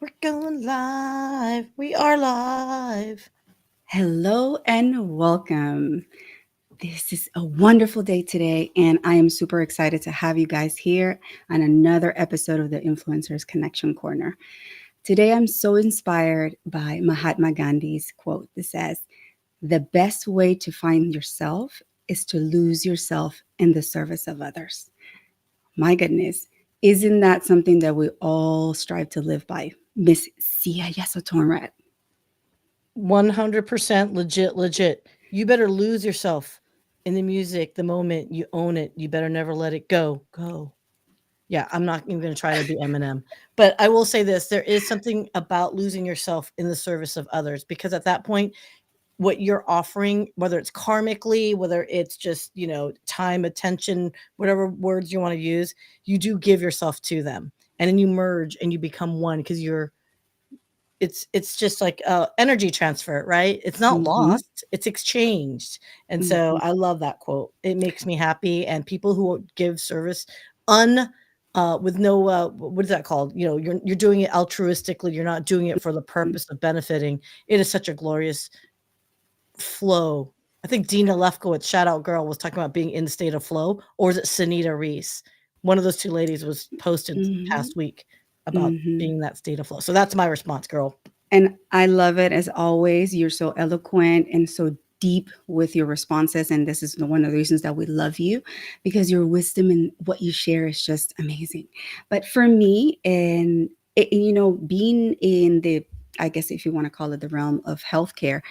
We're going live. We are live. Hello and welcome. This is a wonderful day today, and I am super excited to have you guys here on another episode of the Influencers Connection Corner. Today, I'm so inspired by Mahatma Gandhi's quote that says, "The best way to find yourself is to lose yourself in the service of others." My goodness, isn't that something that we all strive to live by? Miss Sia Yasotornrat. 100% legit, legit. You better lose yourself in the music the moment you own it. You better never let it go. Go. Yeah, I'm not even going to try to be Eminem. But I will say this, there is something about losing yourself in the service of others, because at that point, what you're offering, whether it's karmically, whether it's just, time, attention, whatever words you want to use, you do give yourself to them. And then you merge and you become one, because it's just like energy transfer, right? It's not Mm-hmm, lost, it's exchanged. And so mm-hmm, I love that quote. It makes me happy. And people who give service un with no what is that called, you're doing it altruistically, you're not doing it for the purpose of benefiting. It is such a glorious flow. I think Dina Lefkowitz, shout out girl, was talking about being in the state of flow, or is it Sunita Reese? One of those two ladies was posted mm-hmm, past week about mm-hmm. being in that state of flow. So that's my response, girl. And I love it as always. You're so eloquent and so deep with your responses. And this is one of the reasons that we love you because your wisdom and what you share is just amazing. But for me, and being in the, I guess if you want to call it the realm of healthcare,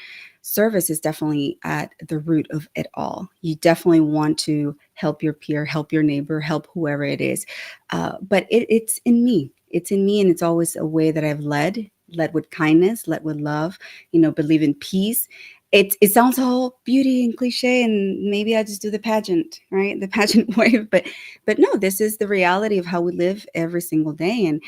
service is definitely at the root of it all. You definitely want to help your peer, help your neighbor, help whoever it is. But it's in me. It's in me, and it's always a way that I've led with kindness, led with love, believe in peace. It sounds all beauty and cliche, and maybe I just do the pageant, right? The pageant way. But no, this is the reality of how we live every single day. And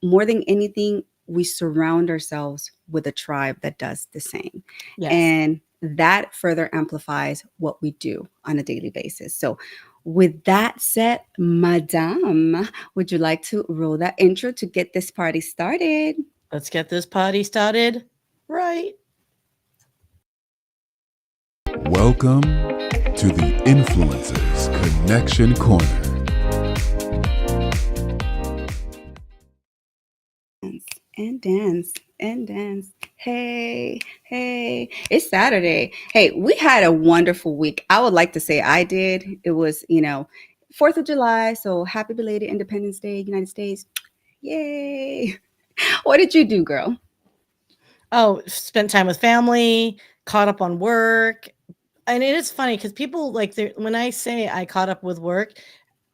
more than anything, we surround ourselves with a tribe that does the same. Yes. And that further amplifies what we do on a daily basis. So with that said, Madame, would you like to roll that intro to get this party started? Let's get this party started. Right. Welcome to the Influencers Connection Corner. And dance and dance. Hey, hey, it's Saturday. Hey, we had a wonderful week. I would like to say I did. It was, 4th of July. So happy belated Independence Day, United States. Yay. What did you do, girl? Oh, spent time with family, caught up on work. And it is funny because people like when I say I caught up with work,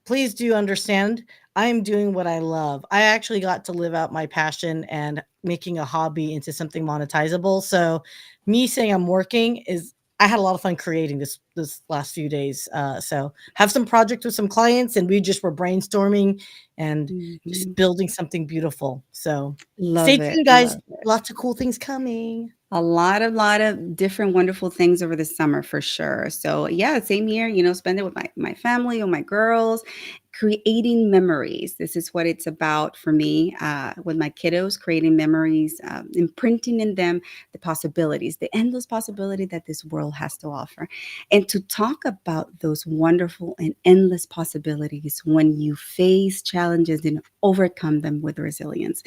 please do understand I am doing what I love. I actually got to live out my passion and making a hobby into something monetizable. So me saying I'm working is I had a lot of fun creating this last few days. So have some projects with some clients, and we just were brainstorming and Mhm. just building something beautiful. So stay Love it. tuned, guys. Love it. Lots of cool things coming. A lot of different wonderful things over the summer for sure. So yeah, same here, spend it with my family or my girls, creating memories. This is what it's about for me with my kiddos, creating memories, imprinting in them the possibilities, the endless possibility that this world has to offer. And to talk about those wonderful and endless possibilities when you face challenges and overcome them with resilience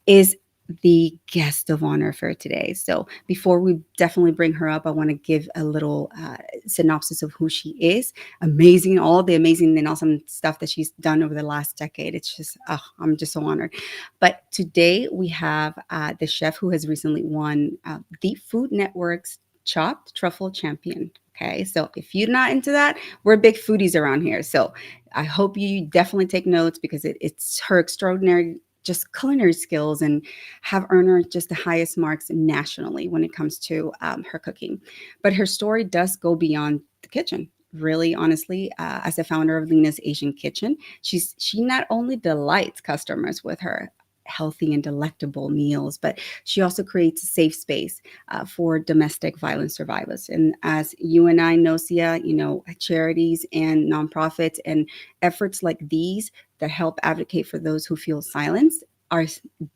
is the guest of honor for today. So before we definitely bring her up, I want to give a little synopsis of who she is. Amazing, all the amazing and awesome stuff that she's done over the last decade. It's just, oh, I'm just so honored. But today we have the chef who has recently won the Food Network's Chopped Truffle Champion. Okay, so if you're not into that, we're big foodies around here. So I hope you definitely take notes because it's her extraordinary just culinary skills and have earned her just the highest marks nationally when it comes to her cooking. But her story does go beyond the kitchen. Really, honestly, as the founder of Lena's Asian Kitchen, she not only delights customers with her healthy and delectable meals, but she also creates a safe space for domestic violence survivors. And as you and I know, Sia, charities and nonprofits and efforts like these that help advocate for those who feel silenced are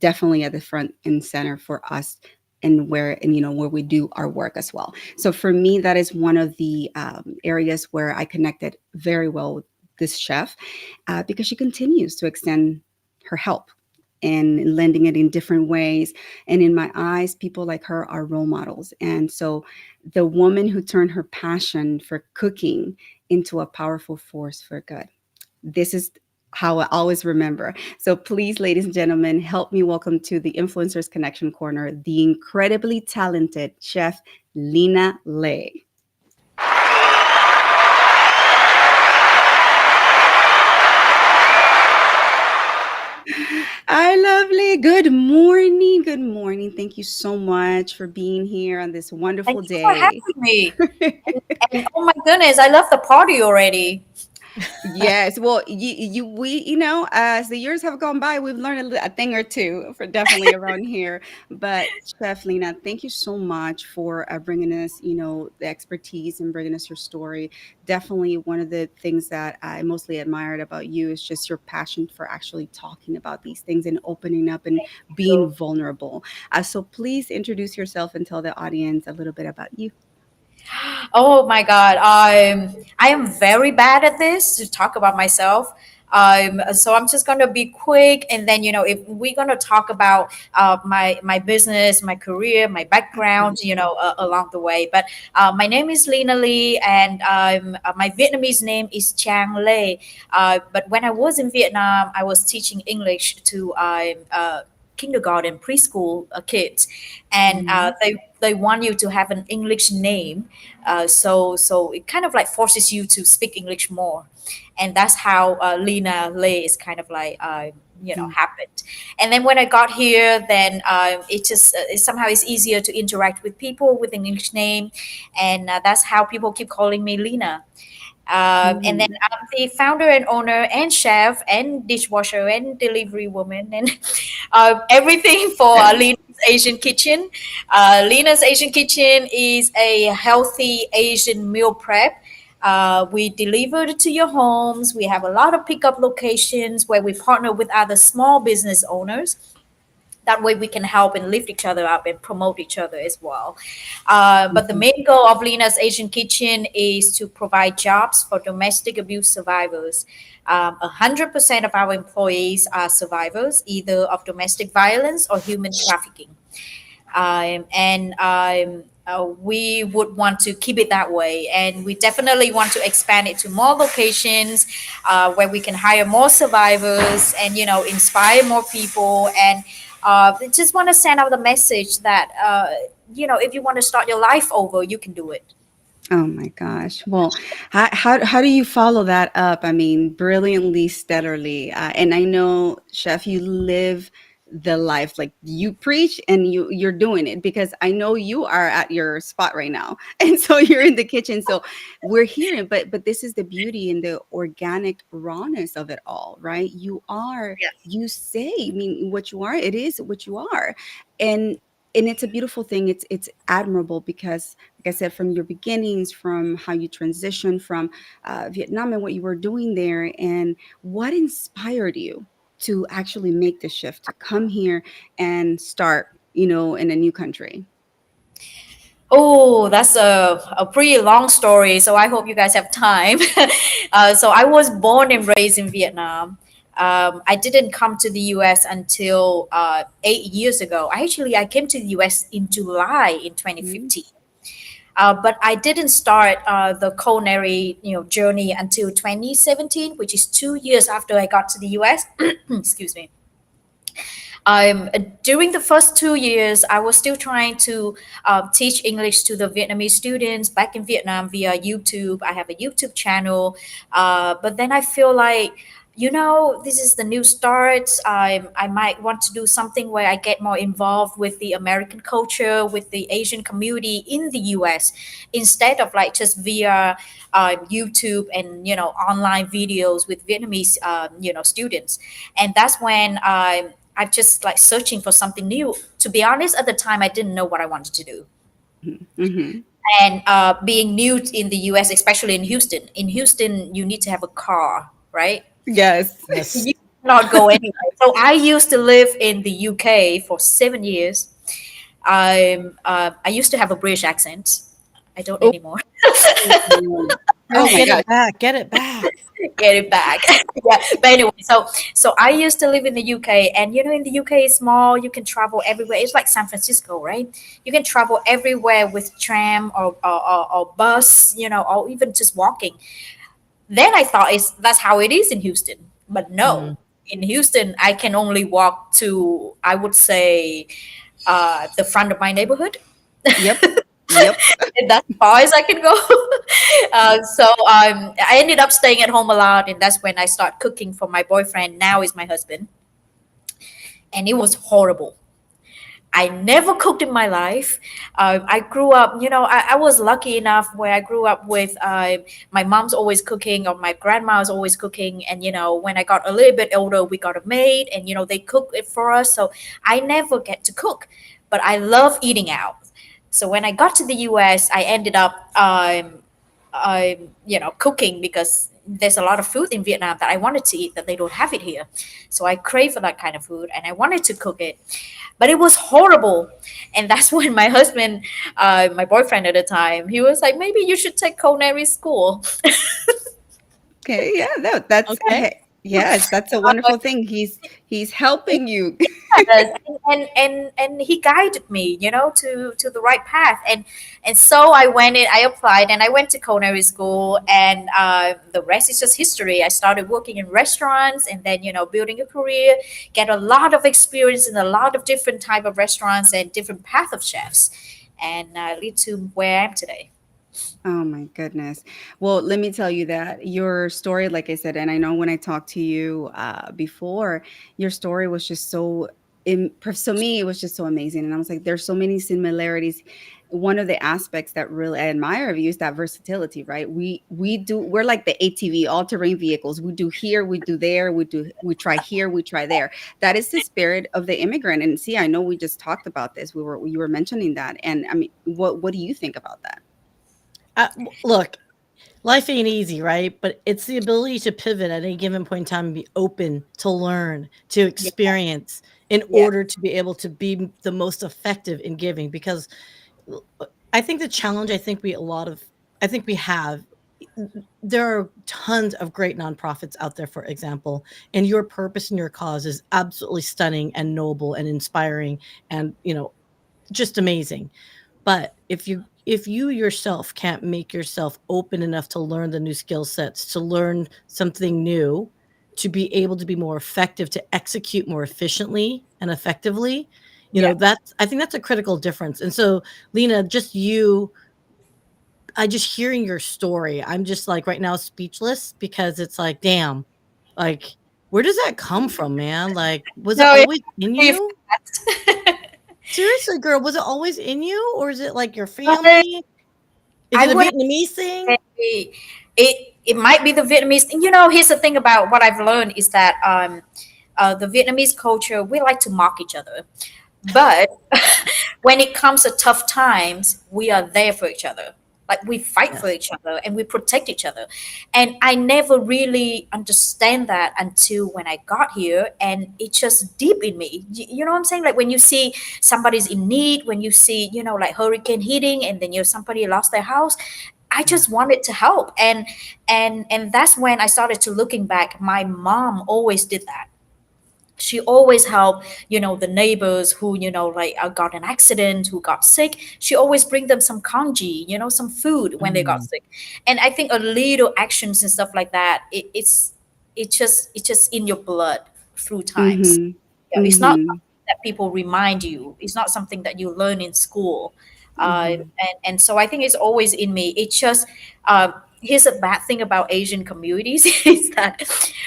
definitely at the front and center for us, and where we do our work as well. So for me, that is one of the areas where I connected very well with this chef, because she continues to extend her help and lending it in different ways. And in my eyes, people like her are role models. And so the woman who turned her passion for cooking into a powerful force for good. This is how I always remember. So please, ladies and gentlemen, help me welcome to the Influencers Connection Corner the incredibly talented chef Lena Lay. Hi, lovely. Good morning. Good morning. Thank you so much for being here on this Thank wonderful you for day. having me. And oh my goodness, I love the party already. Yes, well, as the years have gone by, we've learned a thing or two for definitely around here. But Chef Lena, thank you so much for bringing us, the expertise and bringing us your story. Definitely one of the things that I mostly admired about you is just your passion for actually talking about these things and opening up and Thank being you. vulnerable. So please introduce yourself and tell the audience a little bit about you. Oh my God, I am very bad at this to talk about myself. So I'm just gonna be quick, and then if we're gonna talk about my business, my career, my background, Absolutely. along the way. But my name is Lena Lee, and my Vietnamese name is Chang Lê. But when I was in Vietnam, I was teaching English to kindergarten, preschool kids, and Mhm. they want you to have an English name, so it kind of like forces you to speak English more, and that's how Lena Lay is kind of like happened. And then when I got here, then it just somehow it's easier to interact with people with an English name, and that's how people keep calling me Lena. And then Mhm. I'm the founder and owner and chef and dishwasher and delivery woman and everything for Lena's Asian Kitchen. Lena's Asian Kitchen is a healthy Asian meal prep. We deliver it to your homes. We have a lot of pickup locations where we partner with other small business owners. That way we can help and lift each other up and promote each other as well. But the Mhm. main goal of Lena's Asian Kitchen is to provide jobs for domestic abuse survivors. 100% of our employees are survivors, either of domestic violence or human trafficking. And we would want to keep it that way. And we definitely want to expand it to more locations where we can hire more survivors and, inspire more people. And we just want to send out the message that, if you want to start your life over, you can do it. Oh my gosh. Well, how do you follow that up? I mean, brilliantly, stellarly. And I know, Chef, you live the life like you preach and you're doing it because I know you are at your spot right now. And so you're in the kitchen. So we're hearing, but this is the beauty and the organic rawness of it all, right? You say, I mean, what you are, it is what you are. And and it's a beautiful thing. It's admirable because, like I said, from your beginnings, from how you transitioned from Vietnam and what you were doing there, and what inspired you to actually make the shift to come here and start, in a new country. Oh, that's a pretty long story. So I hope you guys have time. So I was born and raised in Vietnam. I didn't come to the US until 8 years ago. I came to the US in July in Mhm. 2015. But I didn't start the culinary journey until 2017, which is 2 years after I got to the US. Excuse me. During the first 2 years, I was still trying to teach English to the Vietnamese students back in Vietnam via YouTube. I have a YouTube channel, but then I feel like, this is the new start. I might want to do something where I get more involved with the American culture, with the Asian community in the US, instead of like just via YouTube and online videos with Vietnamese students. And that's when I'm just like searching for something new. To be honest, at the time, I didn't know what I wanted to do. Hmm. And being new in the US, especially in Houston, you need to have a car, right? Yes. Yes. You not go anywhere. So I used to live in the UK for 7 years. I used to have a British accent. I don't Oh, anymore. oh Girl, my get gosh. it back. Get it back. Get it back. Yeah, but anyway, so I used to live in the UK, and in the UK is small. You can travel everywhere. It's like San Francisco, right? You can travel everywhere with tram or bus, or even just walking. Then I thought that's how it is in Houston, but no. Mm. In Houston, I can only walk to, I would say, the front of my neighborhood. Yep. Yep. And that's as far as I can go. So I ended up staying at home a lot, and that's when I start cooking for my boyfriend. Now is my husband, and it was horrible. I never cooked in my life. I grew up, I was lucky enough where I grew up with my mom's always cooking or my grandma's always cooking. And, when I got a little bit older, we got a maid and, they cook it for us. So I never get to cook, but I love eating out. So when I got to the US, I ended up cooking because there's a lot of food in Vietnam that I wanted to eat that they don't have it here. So I crave for that kind of food and I wanted to cook it, but it was horrible. And that's when my husband, my boyfriend at the time, he was like, maybe you should take culinary school. Okay. Yeah. No, that's Okay. yes, that's a wonderful thing. He's helping you. Yes, and he guided me, to the right path, and so I went in, I applied, and I went to culinary school, and the rest is just history. I started working in restaurants, and then building a career, get a lot of experience in a lot of different type of restaurants and different path of chefs, and lead to where I am today. Oh my goodness. Well, let me tell you that your story, like I said, and I know when I talked to you before, your story was just so, so me, it was just so amazing. And I was like, there's so many similarities. One of the aspects that really I admire of you is that versatility, right? We're like the ATV, all terrain vehicles. We do here, we do there, we try here, we try there. That is the spirit of the immigrant. And see, I know we just talked about this. You were mentioning that. And I mean, what do you think about that? Look, life ain't easy, right? But it's the ability to pivot at any given point in time and be open to learn, to Yeah. experience in Yeah. order to be able to be the most effective in giving. Because I think the challenge I think we have there are tons of great nonprofits out there, for example, and your purpose and your cause is absolutely stunning and noble and inspiring and, just amazing. But if you yourself can't make yourself open enough to learn the new skill sets, to learn something new, to be able to be more effective, to execute more efficiently and effectively, Yeah. that's I think that's a critical difference. And so, Lena, I just hearing your story, I'm just like right now speechless because it's like, damn, like where does that come from, man? Like, was it No, always in it's you? Seriously, girl, was it always in you, or is it like your I, family? Is I it a would Vietnamese thing? say it might be the Vietnamese. Here's the thing about what I've learned is that the Vietnamese culture, we like to mock each other, but when it comes to tough times, we are there for each other. Like we fight for Yes. each other and we protect each other. And I never really understand that until when I got here, and it's just deep in me. You know what I'm saying? Like when you see somebody's in need, when you see, like hurricane hitting and then somebody lost their house, I Yeah. just wanted to help. And that's when I started to looking back. My mom always did that. She always helped, the neighbors who, like got an accident, who got sick. She always bring them some congee, some food when they got Mm. sick. And I think a little actions and stuff like that, it's just in your blood through times. Mhm. It's not Mhm. something that people remind you. It's not something that you learn in school. Mhm. And so I think it's always in me. It's just, here's a bad thing about Asian communities is that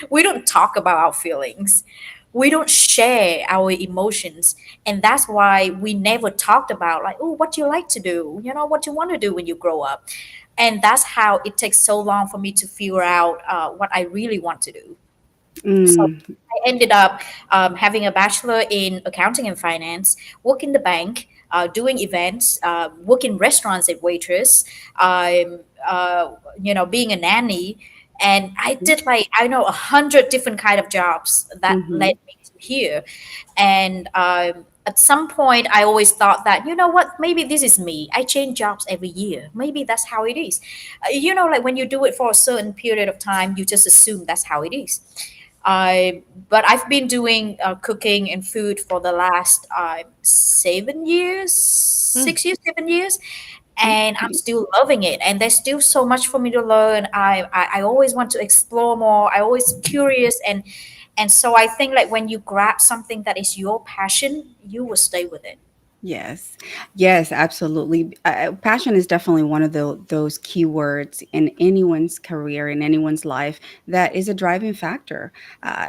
we don't talk about our feelings. We don't share our emotions. And that's why we never talked about like, oh, what you like to do, what you want to do when you grow up. And that's how it takes so long for me to figure out what I really want to do. So Mm. I ended up having a bachelor in accounting and finance, work in the bank, doing events, work in restaurants as waitress, being a nanny. And I did like, I know, 100 different kind of jobs that Mm-hmm. led me to here. And at some point I always thought that, you know what, maybe this is me. I change jobs every year, maybe that's how it is. Like when you do it for a certain period of time, you just assume that's how it is. But I've been doing cooking and food for the last 7 years, Mm, 6 years, 7 years, and I'm Okay. still loving it. And there's still so much for me to learn. I always want to explore more. I always curious, and so I think like when you grab something that is your passion, you will stay with it. Yes, yes, absolutely. Passion is definitely one of those keywords in anyone's career, in anyone's life, that is a driving factor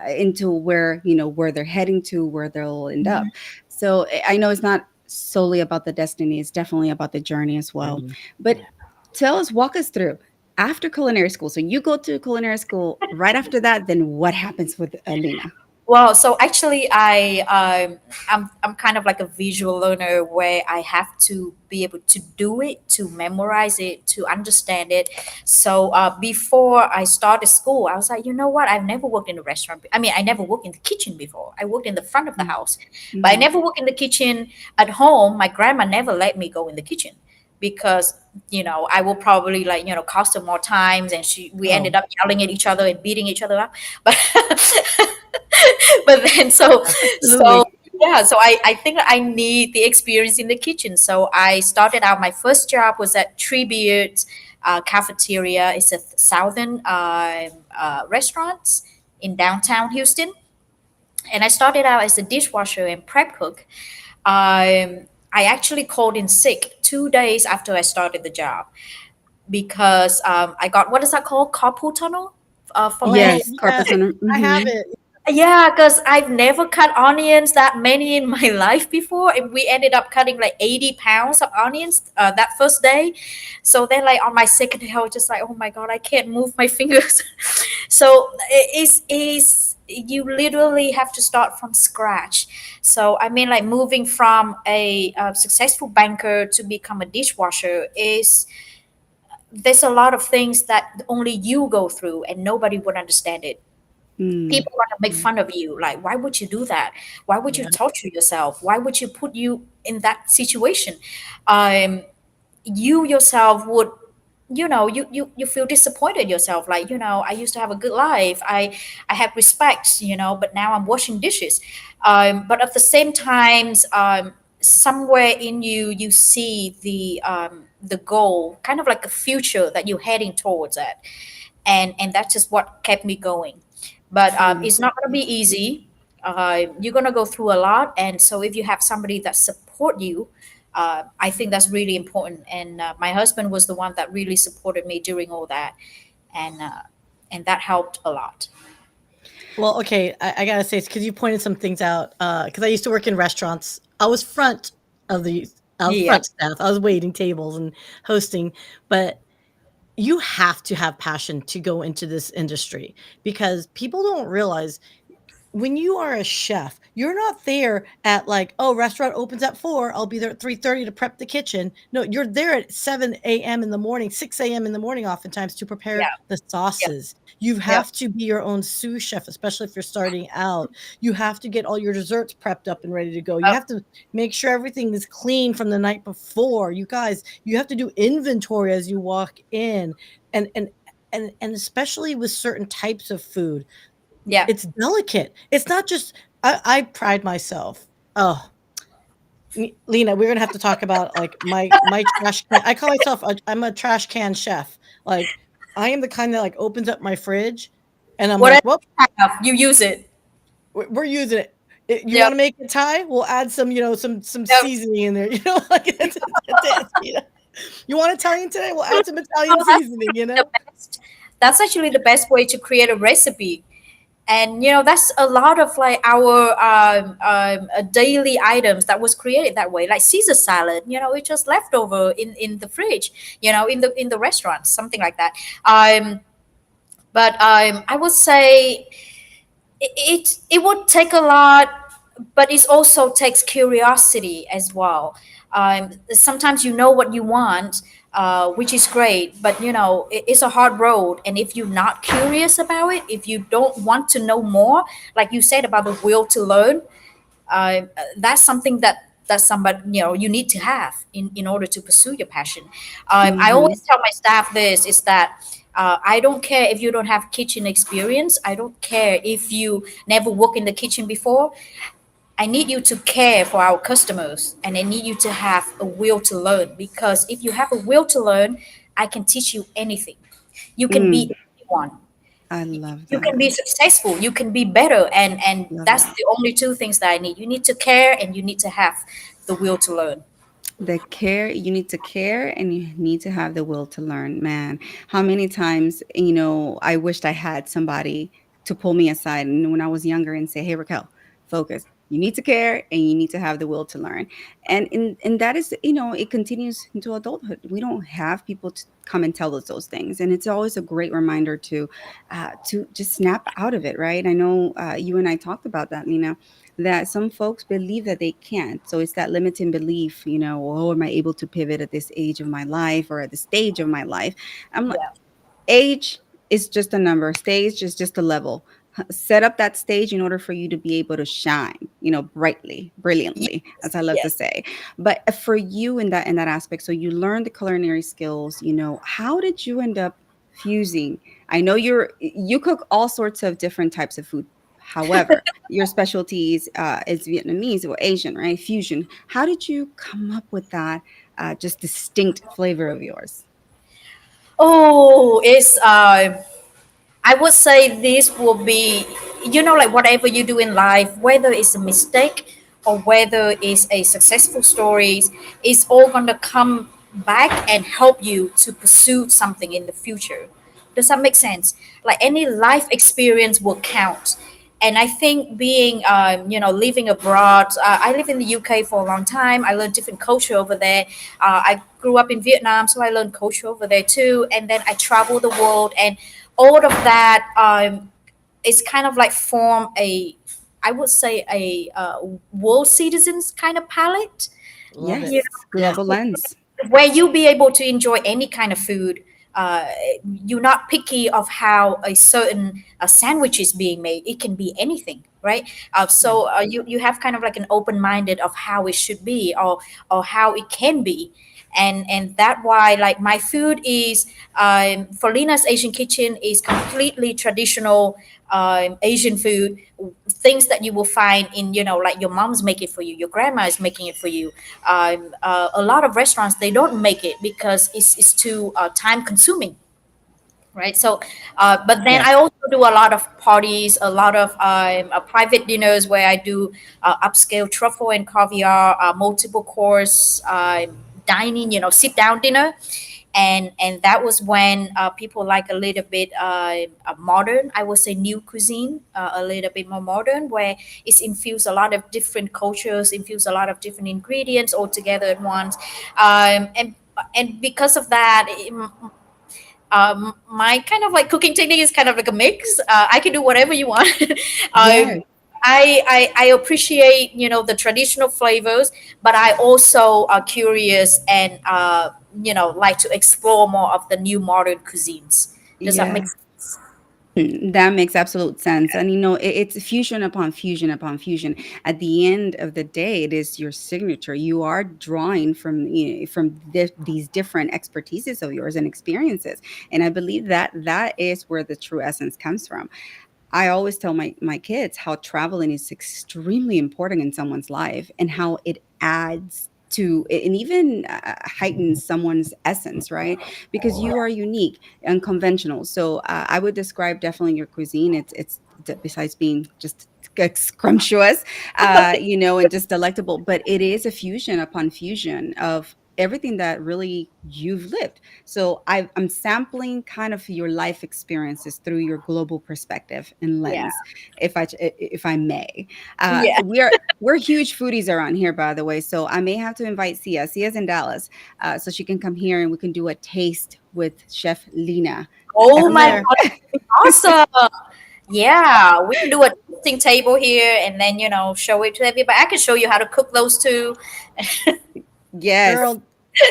into where they're heading to, where they'll end up. Mhm. So I know it's not solely about the destiny; it's definitely about the journey as well. journey. But Yeah. walk us through after culinary school. So you go to culinary school. Right after that, then what happens with Alina? Well, so actually, I'm kind of like a visual learner where I have to be able to do it, to memorize it, to understand it. So before I started school, I was like, you know what? I've never worked in a restaurant. I mean, I never worked in the kitchen before. I worked in the front of the house, but I Mm-hmm. never worked in the kitchen at home. My grandma never let me go in the kitchen because I will probably like cost her more times, and we ended Oh, up yelling at each other and beating each other up. But but then so Absolutely. yeah, so I think I need the experience in the kitchen. So I started out, my first job was at Treebeard cafeteria. It's a southern restaurant in downtown Houston, and I started out as a dishwasher and prep cook. I actually called in sick 2 days after I started the job because I got, what is that called, carpal tunnel for oh, landing. Yes, yeah. carpet center. I have Mm-hmm. it. Yeah, because I've never cut onions that many in my life before. And we ended up cutting like 80 pounds of onions that first day. So then, like, on my second day, I was just like, oh my God, I can't move my fingers. So you literally have to start from scratch. So, I mean, like, moving from a successful banker to become a dishwasher is, there's a lot of things that only you go through and nobody would understand it. Mm. People want to make fun of you, like, why would you do that? Why would you Yeah. torture yourself? Why would you put you in that situation? um you yourself would, you feel disappointed yourself, like, I used to have a good life. I had respect, but now I'm washing dishes. But at the same times, somewhere in you, you see the goal, kind of like a future that you're heading towards it. And that's just what kept me going. But Mm. it's not going to be easy. You're going to go through a lot, and so if you have somebody that support you, I think that's really important. And my husband was the one that really supported me during all that, and uh, and that helped a lot. Well, okay, I gotta say, because you pointed some things out. Because I used to work in restaurants. Of the I was Yeah, front staff. I was waiting tables and hosting, but you have to have passion to go into this industry because people don't realize when you are a chef, you're not there at like, oh, restaurant opens at 4, I'll be there at 3:30 to prep the kitchen. No, you're there at 7 a.m. in the morning, 6 a.m. in the morning, oftentimes to prepare yeah, the yeah, sauces. You yeah, have to be your own sous chef, especially if you're starting out. You have to get all your desserts prepped up and ready to go. You uh, have to make sure everything is clean from the night before. You guys, you have to do inventory as you walk in. And especially with certain types of food, yeah. it's delicate. It's not just I pride myself. Oh, Lena, we're gonna have to talk about like my trash can. I call myself I'm a trash can chef. Like I am the kind that like opens up my fridge and I'm Whatever like, well, you have, you use it. we're using it. You want Yep, to make it Thai? We'll add some, some yep. seasoning in there. Like that's it. You want Italian today? We'll add some Italian Oh, that's seasoning. the best. That's actually the best way to create a recipe. And that's a lot of like our daily items that was created that way, like Caesar salad. It's just leftover in the fridge, in the restaurant, something like that. But I would say it would take a lot, but it also takes curiosity as well. Sometimes you know what you want, which is great. But it's a hard road, and if you're not curious about it, if you don't want to know more, like you said about the will to learn, that's something that somebody you need to have in order to pursue your passion. I Mm-hmm. always tell my staff this is that I don't care if you don't have kitchen experience. I don't care if you never worked in the kitchen before. I need you to care for our customers, and I need you to have a will to learn, because if you have a will to learn, I can teach you anything. You can Mm, be anyone. I love You can be that. successful, you can be better, and Love that's it. the only two things that I need. You need to care, and you need to have the will to learn. The care, you need to care and you need to have the will to learn. Man, how many times, I wished I had somebody to pull me aside and when I was younger and say, hey, Raquel, focus. You need to care and you need to have the will to learn. And that is, it continues into adulthood. We don't have people to come and tell us those things. And it's always a great reminder to just snap out of it, right? I know you and I talked about that, Lena, that some folks believe that they can't. So it's that limiting belief, oh, am I able to pivot at this age of my life or at the stage of my life? I'm like, Yeah. age is just a number, stage is just a level. Set up that stage in order for you to be able to shine, brightly, brilliantly, as I love to Yes. say. But for you in that aspect, so you learned the culinary skills, how did you end up fusing? I know you cook all sorts of different types of food. However, your specialties is Vietnamese or Asian, right? Fusion. How did you come up with that just distinct flavor of yours? Oh, it's I would say this will be, like whatever you do in life, whether it's a mistake or whether it's a successful story, it's all going to come back and help you to pursue something in the future. Does that make sense? Like any life experience will count. And I think being, living abroad, I live in the UK for a long time. I learned different culture over there. I grew up in Vietnam, so I learned culture over there too. And then I travel the world, and all of that is kind of like form a, I would say a world citizens kind of palette. Love it. You Yes, Yes. global lens. where you be able to enjoy any kind of food. Uh, you're not picky of how a certain sandwich is being made. It can be anything, right? Yeah. So you have kind of like an open minded of how it should be, or how it can be, and that why like my food is for Lena's Asian Kitchen is completely traditional Asian food, things that you will find in like your mom's making it for you, your grandma is making it for you. A lot of restaurants they don't make it because it's too time consuming, right? So but then I Yes. also do a lot of parties, a lot of private dinners where I do upscale truffle and caviar, multiple course dining, sit down dinner. And that was when people like a little bit modern, I would say new cuisine, a little bit more modern, where it's infused a lot of different cultures, infused a lot of different ingredients all together at once. And because of that, my kind of like cooking technique is kind of like a mix. I can do whatever you want. Yes. I appreciate the traditional flavors, but I also are curious and like to explore more of the new modern cuisines. Does that make Yeah. sense? That makes absolute sense. And it's fusion upon fusion upon fusion. At the end of the day, it is your signature. You are drawing from these different expertises of yours and experiences. And I believe that that is where the true essence comes from. I always tell my kids how traveling is extremely important in someone's life and how it adds to and even heightens someone's essence, right? Because you are unique, unconventional. So I would describe definitely your cuisine. Besides being just scrumptious, and just delectable, but it is a fusion upon fusion of everything that really you've lived. So I'm sampling kind of your life experiences through your global perspective and Yeah. lens, if I may. Yeah. We're huge foodies around here, by the way. So I may have to invite Sia. Sia's in Dallas, so she can come here and we can do a taste with Chef Lena. Oh I'm Every my time. there. god, awesome. Yeah, we can do a tasting table here and then show it to everybody. I can show you how to cook those too. Yes. Girl,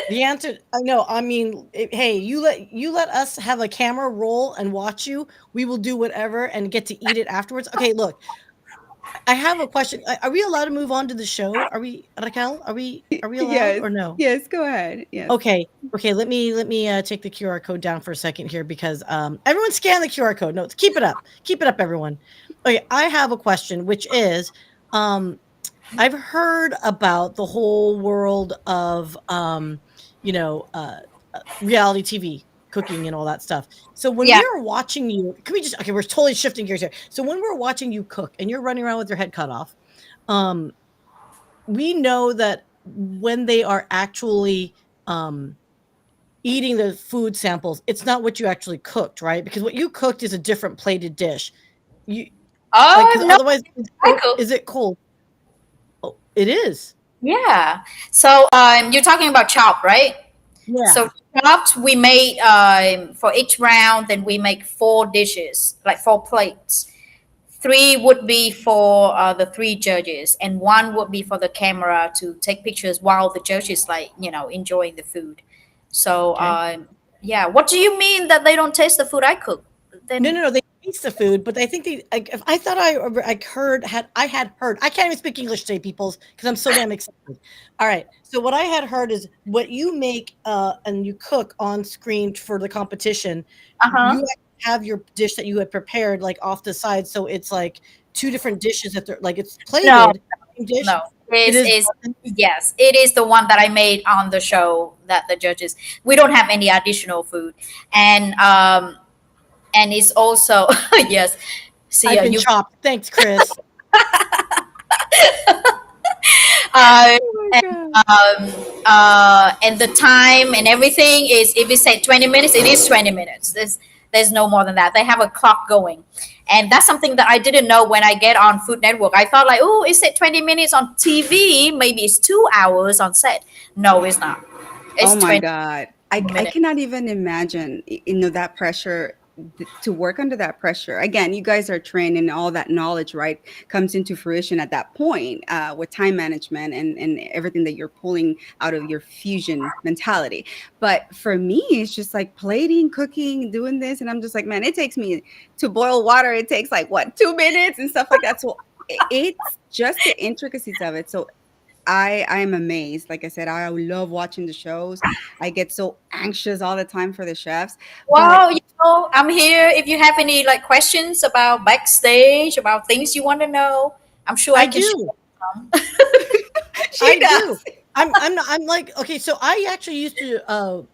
The answer, I know. I mean, hey, you let us have a camera roll and watch you. We will do whatever and get to eat it afterwards. Okay, look, I have a question. Are we allowed to move on to the show? Are we, Raquel? Are we allowed Yes. or no? Yes, go ahead. Yes. Okay. Okay, let me take the QR code down for a second here because everyone scan the QR code. No, keep it up. Keep it up, everyone. Okay, I have a question, which is um I've heard about the whole world of you know, reality TV, cooking and all that stuff. So when Yeah. we are watching you, can we just okay, we're totally shifting gears here. So when we're watching you cook and you're running around with your head cut off, um we know that when they are actually um eating the food samples, it's not what you actually cooked, right? Because what you cooked is a different plated dish. You like because Oh no, otherwise, I or cook. is it cold? Oh, it is. Yeah. So you're talking about chop, right? Yeah. So chopped, we made for each round. Then we make four dishes, like four plates. Three would be for the three judges, and one would be for the camera to take pictures while the judges like enjoying the food. So Okay. yeah, what do you mean that they don't taste the food I cook? No, Then no, no. They taste the food, but I think they. I thought I heard had heard. I can't even speak English today, peoples, because I'm so damn excited. All right. So what I had heard is what you make and you cook on screen for the competition. uh You huh. have your dish that you had prepared like off the side, so it's like two different dishes that they're like it's No, plated same dish. no. It Is is. is yes, it is the one that I made on the show that the judges. We don't have any additional food, and it's also yes. See, I've been you chopped. Thanks, Chris. uh, Oh my and God. and the time and everything is if it said 20 minutes, it is 20 minutes. There's no more than that. They have a clock going, and that's something that I didn't know when I get on Food Network. I thought like, oh, it said 20 minutes on TV, maybe it's 2 hours on set. No, it's not. Oh It's my 20 God. I minutes. cannot even imagine, that pressure, to work under that pressure. Again, you guys are trained and all that knowledge, right, comes into fruition at that point with time management and everything that you're pulling out of your fusion mentality. But for me, it's just like plating, cooking, doing this. And I'm just like, man, it takes me to boil water. It takes like what, 2 minutes and stuff like that. So it's just the intricacies of it. So I am amazed. Like I said, I love watching the shows. I get so anxious all the time for the chefs. But Well, I'm here. If you have any like questions about backstage, about things you want to know, I'm sure I I can share do. some. she I do. does. I'm like, okay, so I actually used to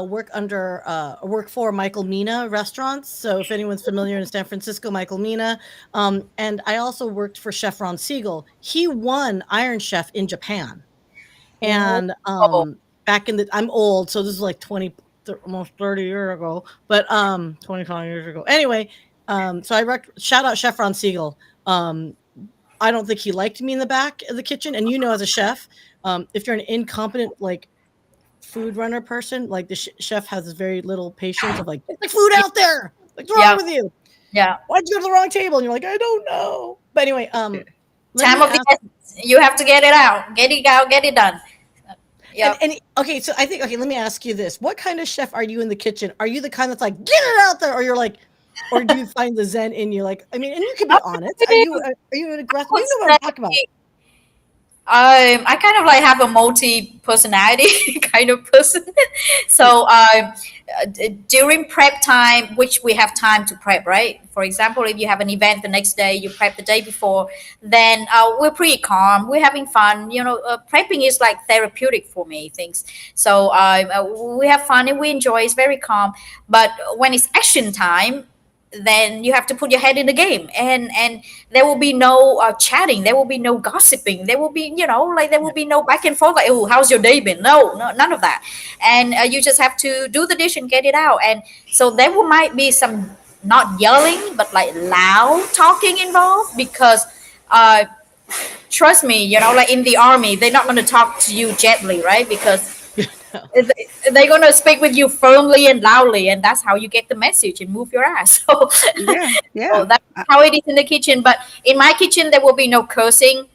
work under work for Michael Mina restaurants. So if anyone's familiar in San Francisco, Michael Mina. And I also worked for Chef Ron Siegel. He won Iron Chef in Japan. And Oh, back in the I'm old, so this is like almost 30 years ago, but 25 years ago. Anyway, so shout out Chef Ron Siegel. Um I don't think he liked me in the back of the kitchen. And as a chef, if you're an incompetent like food runner person, like the chef has very little patience of like, get the food out there. What's wrong yeah, with you? yeah. Why'd you go to the wrong table? And you're like, I don't know. But anyway, let Time me of the ask. essence. You have to get it out, get it out, get it done. Yep. And okay, so I think okay, let me ask you this: what kind of chef are you in the kitchen? Are you the kind that's like, get it out there, or you're like, or do you find the zen in you? Like, I mean, and you can I be honest. Are you an aggressive? would You know what I'm talking about? say I kind of like have a multi personality kind of person. So during prep time, which we have time to prep, right? For example, if you have an event the next day, you prep the day before, then we're pretty calm. We're having fun. Prepping is like therapeutic for me, things. So we have fun and we enjoy. It's very calm. But when it's action time, then you have to put your head in the game, and there will be no chatting, there will be no gossiping, there will be like there will be no back and forth like, oh, how's your day been? No, no, none of that. And you just have to do the dish and get it out. And so there might be some not yelling but like loud talking involved, because uh trust me, like in the army, they're not going to talk to you gently, right? Because they're going to speak with you firmly and loudly, and that's how you get the message and move your ass. So, Yeah, so yeah. that's how it is in the kitchen. But in my kitchen, there will be no cursing.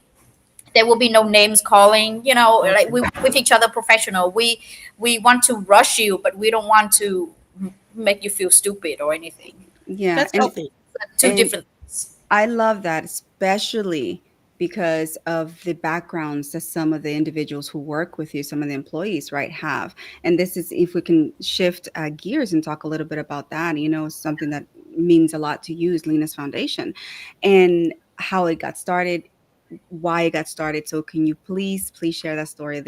there will be no names calling, like Okay. we with each other professional. We want to rush you, but we don't want to make you feel stupid or anything. Yeah, That's healthy. Two and different things. I love that, especially because of the backgrounds that some of the individuals who work with you, some of the employees, right, have. And this is, if we can shift gears and talk a little bit about that, something that means a lot to you is Lena's Foundation and how it got started, why it got started. So can you please share that story?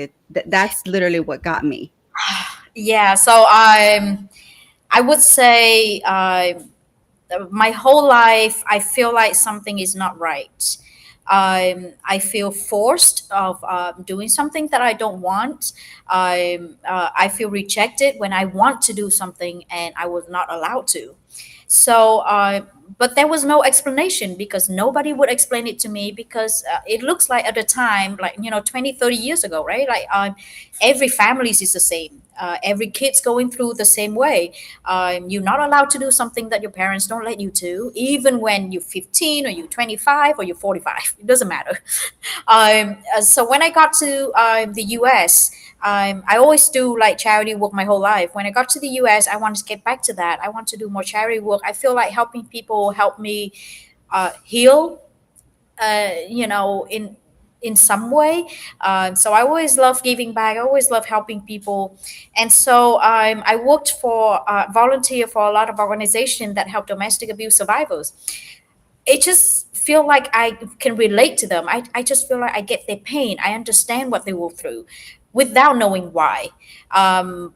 That's literally what got me. Yeah, so I would say my whole life I feel like something is not right. I feel forced of doing something that I don't want. I feel rejected when I want to do something and I was not allowed to. So, but there was no explanation because nobody would explain it to me because it looks like at the time, like, 20, 30 years ago, right? Like every family is the same. Every kid's going through the same way. You're not allowed to do something that your parents don't let you to, even when you're 15 or you're 25 or you're 45. It doesn't matter. So when I got to the US, I always do like charity work my whole life. When I got to the US, I wanted to get back to that. I want to do more charity work. I feel like helping people help me heal, in some way. So I always love giving back. I always love helping people, and so I worked for volunteer for a lot of organizations that help domestic abuse survivors. It just feel like I can relate to them. I just feel like I get their pain. I understand what they go through without knowing why.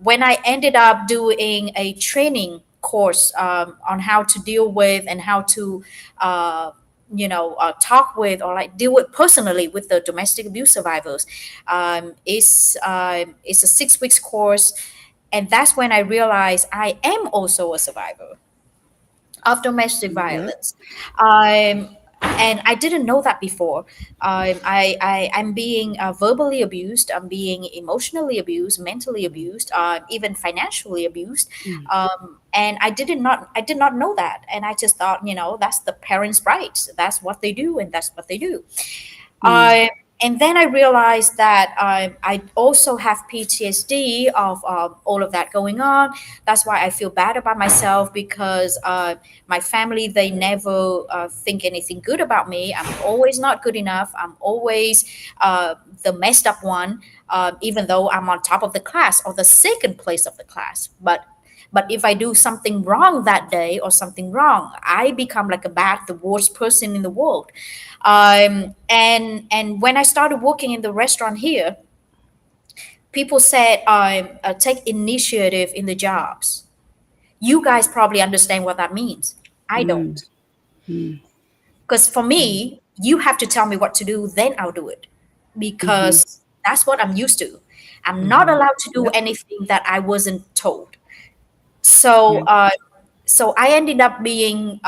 When I ended up doing a training course on how to deal with and how to talk with or like deal with personally with the domestic abuse survivors, it's a 6 weeks course, and that's when I realized I am also a survivor of domestic Yep. violence. And I didn't know that before. I'm being verbally abused. I'm being emotionally abused, mentally abused, even financially abused. Mm, And I did not know that. And I just thought, that's the parents' rights. That's what they do, and that's what they do. mm, And then I realized that I also have PTSD of all of that going on. That's why I feel bad about myself because my family, they never think anything good about me. I'm always not good enough. I'm always the messed up one, even though I'm on top of the class or the second place of the class. But if I do something wrong that day or something wrong, I become like the worst person in the world. And when I started working in the restaurant here, people said, take initiative in the jobs. You guys probably understand what that means. I mm, don't. mm, Because for mm, me, you have to tell me what to do, then I'll do it. mhm, Because that's what I'm used to. I'm not mhm. allowed to do Yep. anything that I wasn't told. So, Yeah. so I ended up being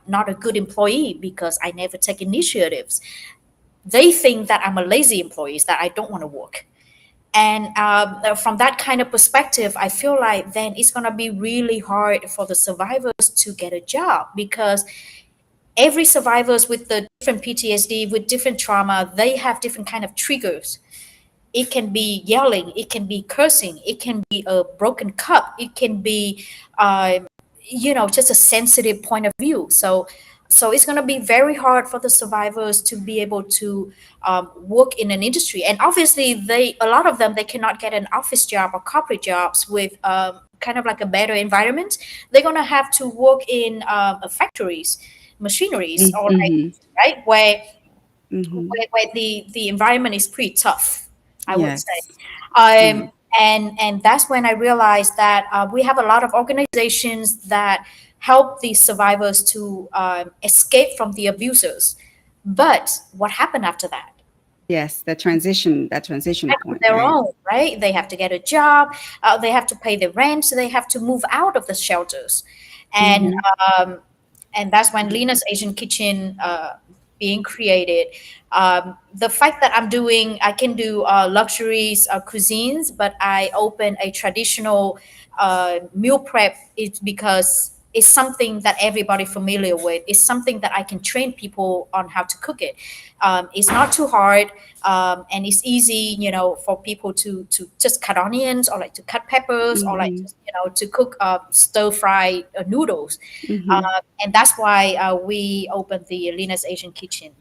not a good employee because I never take initiatives. They think that I'm a lazy employee, that I don't want to work. And from that kind of perspective, I feel like then it's going to be really hard for the survivors to get a job because every survivors with the different PTSD, with different trauma, they have different kind of triggers. It can be yelling, it can be cursing, it can be a broken cup, it can be just a sensitive point of view. So it's going to be very hard for the survivors to be able to work in an industry, and obviously a lot of them, they cannot get an office job or corporate jobs with kind of like a better environment. They're going to have to work in factories, machineries, Mm, or like, mhm, right, where mhm. the environment is pretty tough, I would say. Yes. Yeah. And that's when I realized that we have a lot of organizations that help these survivors to escape from the abusers. But what happened after that? Yes. That transition Back on point, their right? own, right? They have to get a job. They have to pay the rent. So they have to move out of the shelters, and Mhm. um, and that's when Lena's Asian Kitchen being created. The fact that I can do luxuries cuisines, but I open a traditional meal prep is because is something that everybody familiar with. It's something that I can train people on how to cook it. It's not too hard, and it's easy, for people to just cut onions, or like to cut peppers, or like Hmm. just, to cook stir fry noodles. Hmm. And that's why we opened the Lena's Asian Kitchen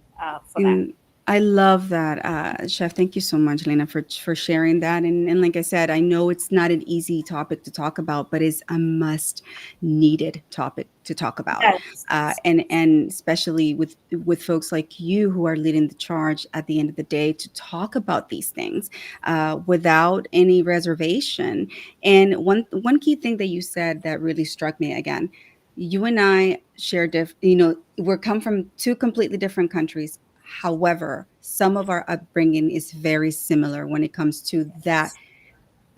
for that. And I love that, Chef. Thank you so much, Lena, for sharing that. And like I said, I know it's not an easy topic to talk about, but it's a must needed topic to talk about. Yes. And especially with folks like you who are leading the charge at the end of the day to talk about these things without any reservation. And one key thing that you said that really struck me again. You and I share we're come from two completely different countries. However, some of our upbringing is very similar when it comes to that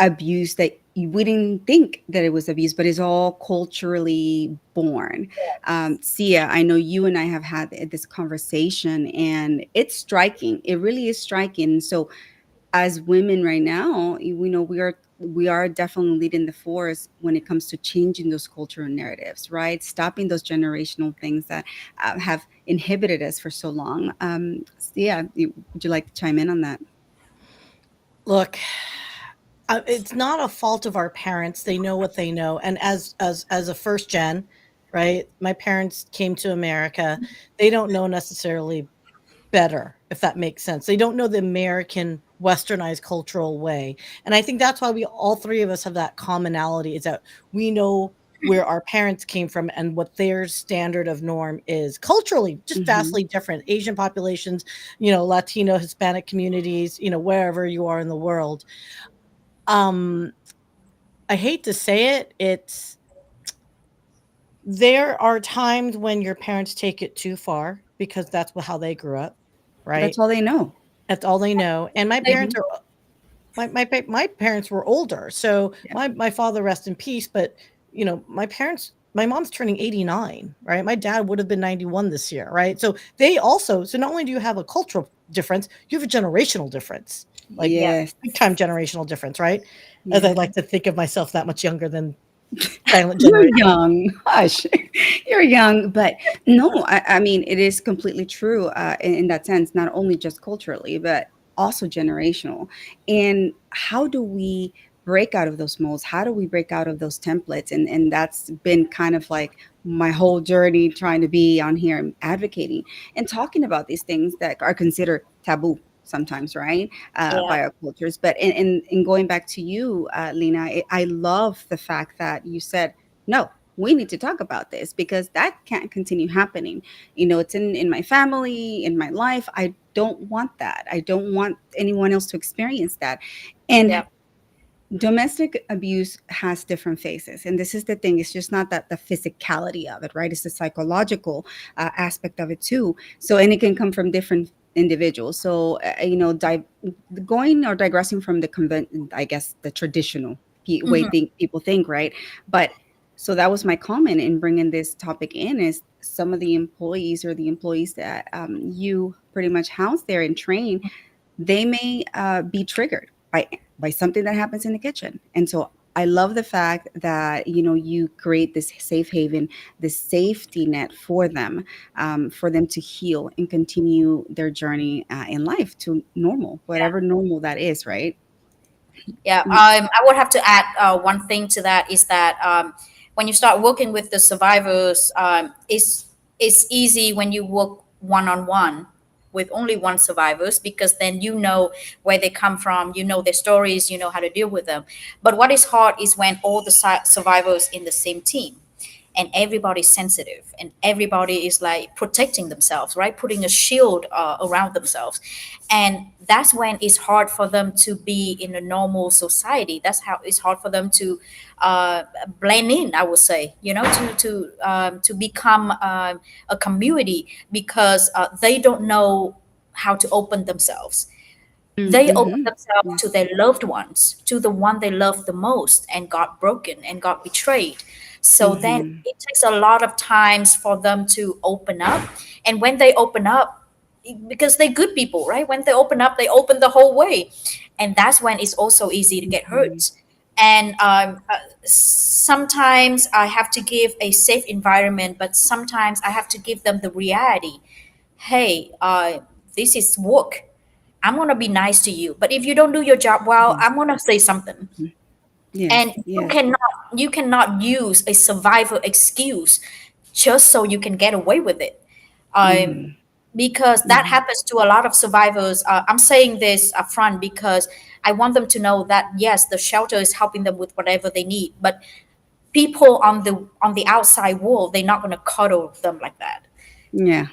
abuse that we didn't think that it was abuse, but it's all culturally born. Sia, I know you and I have had this conversation, and it's striking. It really is striking. So, as women right now, we know we are definitely leading the force when it comes to changing those cultural narratives, right? Stopping those generational things that have inhibited us for so long. Yeah, would you like to chime in on that? Look, it's not a fault of our parents. They know what they know, and as a first gen, right? My parents came to America. They don't know necessarily better, if that makes sense. They don't know the American westernized cultural way. And I think that's why we all three of us have that commonality, is that we know where our parents came from and what their standard of norm is culturally, just Hmm. vastly different. Asian populations, Latino, Hispanic communities, wherever you are in the world. Um, I hate to say it, there are times when your parents take it too far because that's how they grew up, That's right? all they know. That's all they know, and my They- parents Hmm. are my parents were older, so Yeah. my father rest in peace, but, my mom's turning 89, right? My dad would have been 91 this year, right? So not only do you have a cultural difference, you have a generational difference, like, yeah, Yes. big time generational difference, right? As I Yeah. like to think of myself that much younger than silent You're generation. young. Hush. You're young. But no, I mean, it is completely true in that sense, not only just culturally, but also generational. And how do we break out of those molds? How do we break out of those templates? And that's been kind of like my whole journey trying to be on here and advocating and talking about these things that are considered taboo sometimes, right? yeah, By our cultures. But in going back to you, Lena, I love the fact that you said, no, we need to talk about this because that can't continue happening. It's in my family, in my life. I don't want that. I don't want anyone else to experience that. yeah, And domestic abuse has different faces, and this is the thing, it's just not that the physicality of it, right? It's the psychological aspect of it too. So, and it can come from different individuals. So going or digressing from the I guess the traditional way hmm, people think, right? But so that was my comment in bringing this topic in, is some of the employees or the employees that you pretty much house there and train, they may be triggered by something that happens in the kitchen. And so I love the fact that you create this safe haven, this safety net for them to heal and continue their journey in life to normal, yeah. whatever normal that is, right? Yeah, Mm. I would have to add one thing to that is that when you start working with the survivors, it's easy when you work one on one with only one survivors, because then you know where they come from, you know their stories, you know how to deal with them. But what is hard is when all the survivors in the same team, and everybody's sensitive, and everybody is like protecting themselves, right, putting a shield around themselves. And that's when it's hard for them to be in a normal society. That's how it's hard for them to uh, blend in, I would say, to become a community, because they don't know how to open themselves. They open Mm-hmm. themselves to Yes. their loved ones, to the one they love the most, and got broken and got betrayed. So then Mm-hmm. it takes a lot of times for them to open up. And when they open up, because they're good people, right? When they open up, they open the whole way. And that's when it's also easy to get Mm-hmm. hurt. And sometimes I have to give a safe environment, but sometimes I have to give them the reality. Hey, this is work. I'm gonna be nice to you, but if you don't do your job well, Yes. I'm gonna say something. Mhm. Yes. And Yes. you cannot use a survival excuse just so you can get away with it. um, Hmm. because that Hmm. happens to a lot of survivors. I'm saying this upfront because I want them to know that yes, the shelter is helping them with whatever they need, but people on the outside world, they're not going to cuddle them like that. Yeah.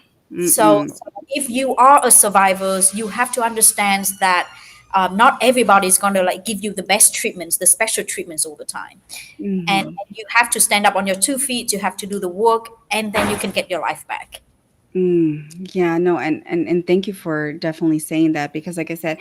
So, Mm-mm. so if you are a survivor, you have to understand that not everybody is going to like give you the best treatments, the special treatments all the time, Hmm. and you have to stand up on your 2 feet. You have to do the work, and then you can get your life back. Yeah, no, and thank you for definitely saying that because, like I said,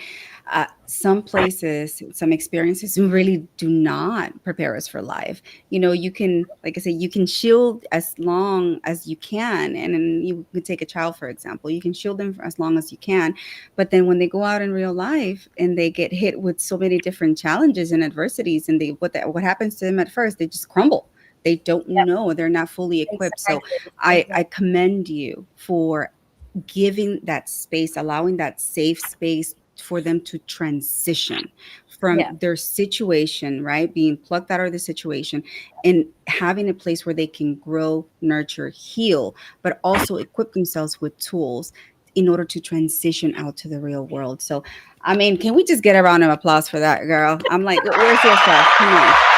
some places, some experiences really do not prepare us for life. You know, you can, like I said, you can shield as long as you can, and then you could take a child for example. You can shield them for as long as you can, but then when they go out in real life and they get hit with so many different challenges and adversities, and what happens to them at first, they just crumble. They don't Yep, know, they're not fully equipped. So exactly, I exactly. commend you for giving that space, allowing that safe space for them to transition from Yeah, their situation, right? Being plucked out of the situation and having a place where they can grow, nurture, heal, but also equip themselves with tools in order to transition out to the real world. So, I mean, can we just get a round of applause for that, girl? I'm like, where's your stuff? Come on.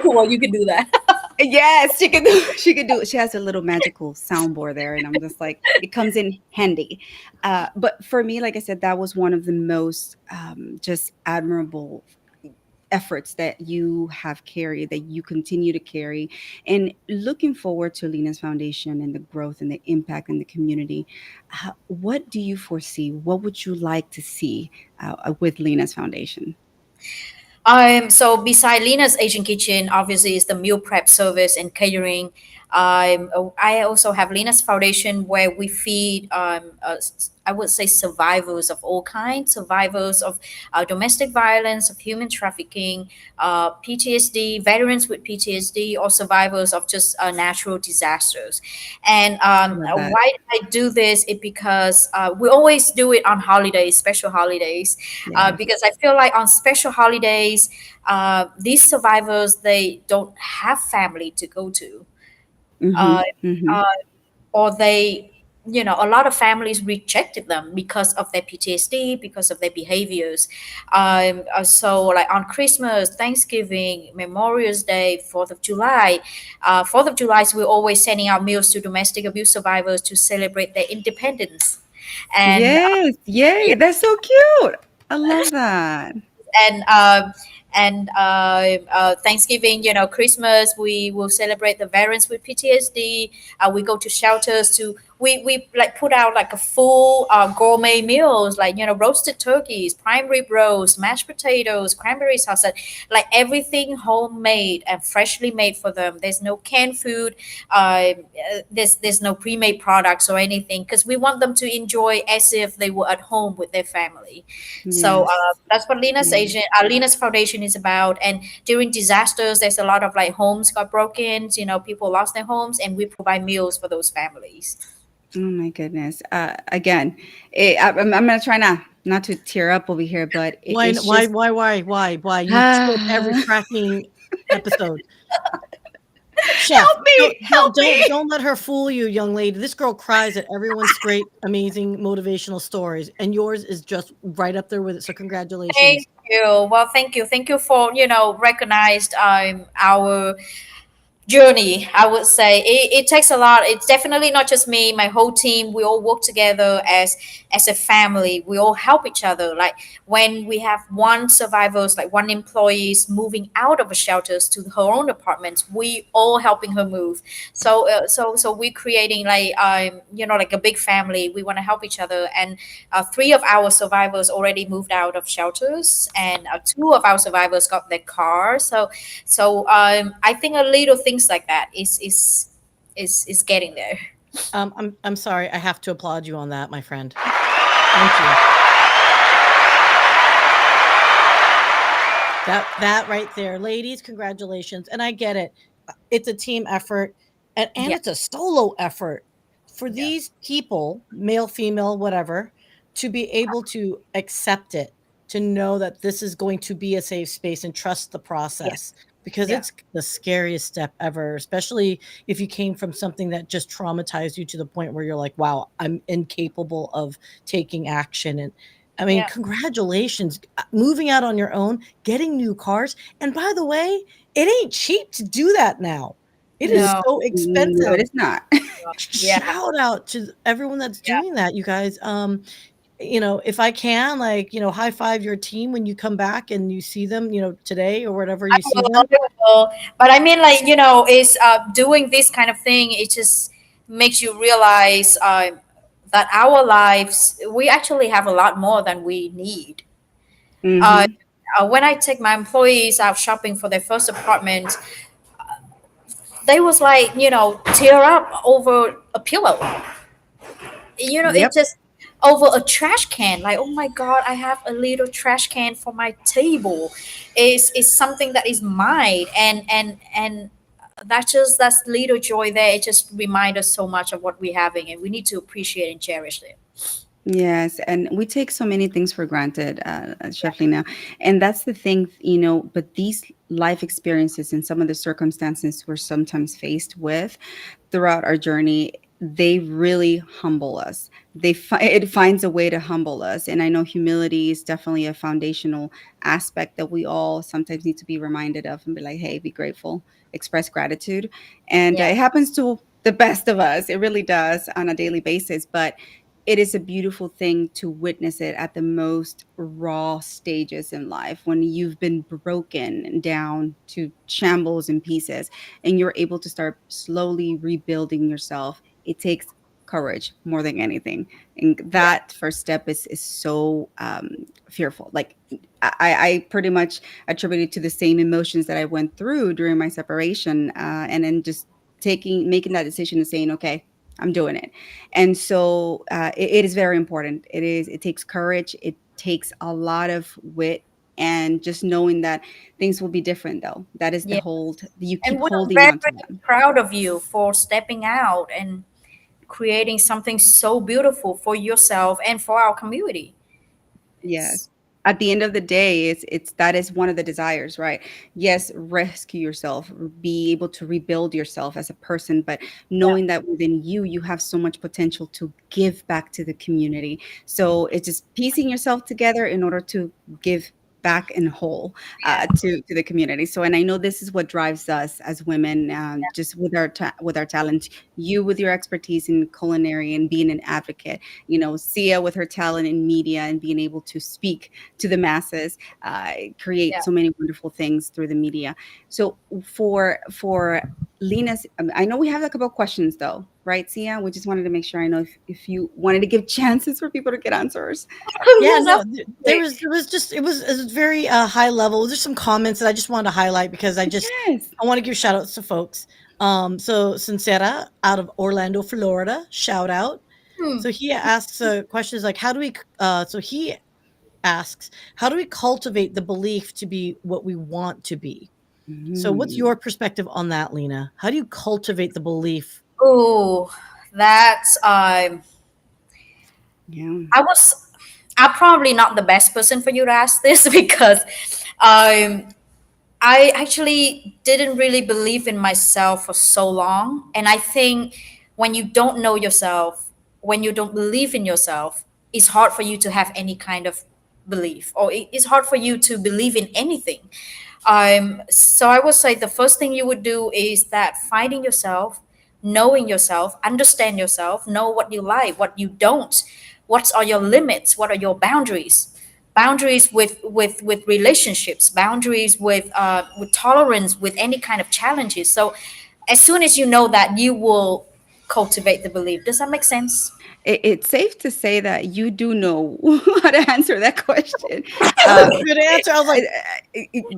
cool. You can do that. Yes, she can do. She can do. She has a little magical soundboard there, and I'm just like, it comes in handy. But for me, like I said, that was one of the most just admirable efforts that you have carried, that you continue to carry, and looking forward to Lena's Foundation and the growth and the impact in the community. What do you foresee? What would you like to see with Lena's Foundation? So beside Lena's Asian Kitchen, obviously is the meal prep service and catering. I also have Lena's Foundation where we feed, I would say survivors of all kinds, survivors of domestic violence, of human trafficking, PTSD, veterans with PTSD, or survivors of just natural disasters. And I love that. why I do this is because we always do it on holidays, special holidays, Yes. because I feel like on special holidays, these survivors they don't have family to go to, Mm-hmm. uh, Mm-hmm. uh, or they, a lot of families rejected them because of their PTSD, because of their behaviors. So like on Christmas, Thanksgiving, Memorial's Day, July, 4th of July, we're always sending out meals to domestic abuse survivors to celebrate their independence. And Yes, yay, that's so cute. I love that. and Thanksgiving, Christmas, we will celebrate the veterans with PTSD. We go to shelters to we like put out like a full gourmet meals, like roasted turkeys, prime rib roast, mashed potatoes, cranberry salad, like everything homemade and freshly made for them. There's no canned food. There's no pre-made products or anything because we want them to enjoy as if they were at home with their family. So Yes. that's what Yes. Lena's Foundation is about. And during disasters, there's a lot of like homes got broken. People lost their homes, and we provide meals for those families. Oh my goodness. Again, I'm gonna try not to tear up over here, but Why it's just why? You trip every help tracking episode. Chef, me, help me. don't let her fool you, young lady. This girl cries at everyone's great, amazing, motivational stories, and yours is just right up there with it. So congratulations. Thank you. Well, thank you for recognized our journey. I would say it takes a lot. It's definitely not just me, my whole team. We all work together as a family. We all help each other. Like when we have one survivors, like one employees moving out of the shelters to her own apartments, we all helping her move. So we're creating like like a big family. We want to help each other. And three of our survivors already moved out of shelters, and two of our survivors got their car. So I think a little things like that is getting there. I'm sorry, I have to applaud you on that, my friend. Thank you. That right there, ladies, congratulations. And I get it. It's a team effort and Yeah, it's a solo effort for yeah, these people, male, female, whatever, to be able to accept it, to know that this is going to be a safe space and trust the Yeah. process because yeah, it's the scariest step ever, especially if you came from something that just traumatized you to the point where you're like, wow, I'm incapable of taking action. And I mean, yeah. congratulations, moving out on your own, getting new cars. And by the way, it ain't cheap to do that now. It is No, so No, it expensive. is not. yeah, Shout out to everyone that's yeah. doing that, you guys. If I can, like, high five your team when you come back and you see them, today or whatever I you see will, them. I will. But I mean, like, is doing this kind of thing. It just makes you realize that our lives, we actually have a lot more than we need. Uh, Hmm. when I take my employees out shopping for their first apartment, they was like, tear up over a pillow. It Yep. just over a trash can. Like, oh my God, I have a little trash can for my table. Is something that is mine, and that's little joy there. It just reminds us so much of what we're having, and we need to appreciate and cherish it. Yes, and we take so many things for granted, Chef Lena. And that's the thing, but these life experiences and some of the circumstances we're sometimes faced with throughout our journey, they really humble us. It finds a way to humble us. And I know humility is definitely a foundational aspect that we all sometimes need to be reminded of and be like, hey, be grateful, express gratitude. And Yeah, it happens to the best of us. It really does on a daily basis. But it is a beautiful thing to witness it at the most raw stages in life when you've been broken down to shambles and pieces and you're able to start slowly rebuilding yourself. It takes courage more than anything, and yeah, that first step is so fearful. Like I pretty much attribute it to the same emotions that I went through during my separation, and then just making that decision and saying, okay, I'm doing it. And so it is very important. It takes courage. It takes a lot of wit, and just knowing that things will be different, though. That is the yeah. hold. You And keep we're holding very on to them. proud of you for stepping out and creating something so beautiful for yourself and for our community. Yes. It's At the end of the day, it's that is one of the desires, right? Yes, rescue yourself, be able to rebuild yourself as a person, but yeah, knowing that within you have so much potential to give back to the community. So it's just piecing yourself together in order to give back and whole yeah, to the community. So, and I know this is what drives us as women, just with with our talent. You with your expertise in culinary and being an advocate, Sia with her talent in media and being able to speak to the masses, create yeah. so many wonderful things through the media. So for Lena's, I know we have a couple of questions though, right, Sia? We just wanted to make sure I know if you wanted to give chances for people to get answers. Yeah, Yes, no, absolutely. it was very high level. There's some comments that I just wanted to highlight because Yes. I want to give shout outs to folks. So Sincera out of Orlando, Florida, shout out. Hmm. So he asks questions like, how do we? So he asks, how do we cultivate the belief to be what we want to be? So, what's Mm, your perspective on that, Lena? How do you cultivate the belief? Oh, that's yeah. I was I'm probably not the best person for you to ask this because um I actually didn't really believe in myself for so long. And I think when you don't know yourself, when you don't believe in yourself, it's hard for you to have any kind of belief, or it's hard for you to believe in anything. So I would say the first thing you would do is that finding yourself, knowing yourself, understand yourself, know what you like, what you don't, what are your limits, what are your boundaries, boundaries with relationships, boundaries with tolerance, with any kind of challenges. So as soon as you know that, you will cultivate the belief. Does that make sense? It's safe to say that you do know how to answer that question. That was Uh, a good answer. I was like,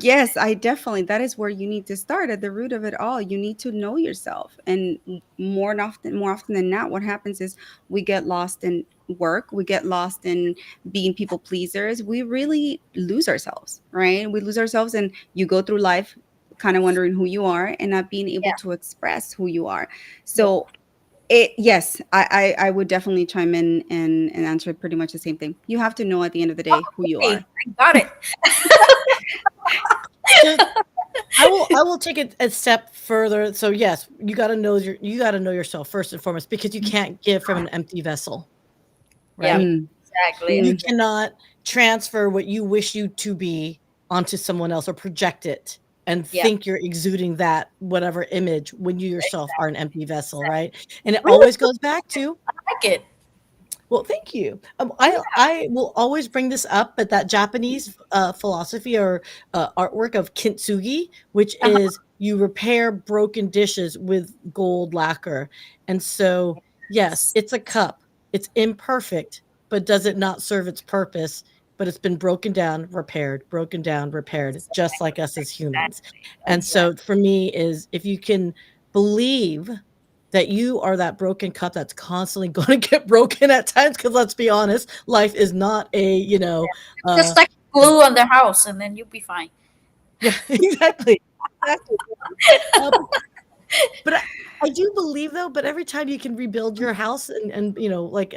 yes, I definitely, that is where you need to start at the root of it all. You need to know yourself. And more often than not, what happens is we get lost in work, we get lost in being people pleasers. We really lose ourselves, right? We lose ourselves, and you go through life kind of wondering who you are and not being able Yeah, to express who you are. yeah. So yes, I would definitely chime in and answer pretty much the same thing. You have to know at the end of the day who you Okay, are. I got it. so I will take it a step further. So yes, you got to know yourself first and foremost, because you can't give from an empty vessel, Yeah, right? Mm, exactly. You mm, Yeah, cannot transfer what you wish you to be onto someone else or project it and yeah, think you're exuding that whatever image when you yourself are an empty vessel, exactly. right? And it Really always goes back to, like it. well, thank you. Yeah, I will always bring this up, but that Japanese philosophy or artwork of kintsugi, which uh-huh. is you repair broken dishes with gold lacquer. And so, yes, it's a cup. It's imperfect, but does it not serve its purpose? But it's been broken down, repaired, just like us as humans. And Exactly. so, for me, is if you can believe that you are that broken cup that's constantly going to get broken at times, because let's be honest, life is not a Just uh like uh, glue on the house, and then you'll be fine. yeah, exactly. uh, but I do believe though, but every time you can rebuild your house and like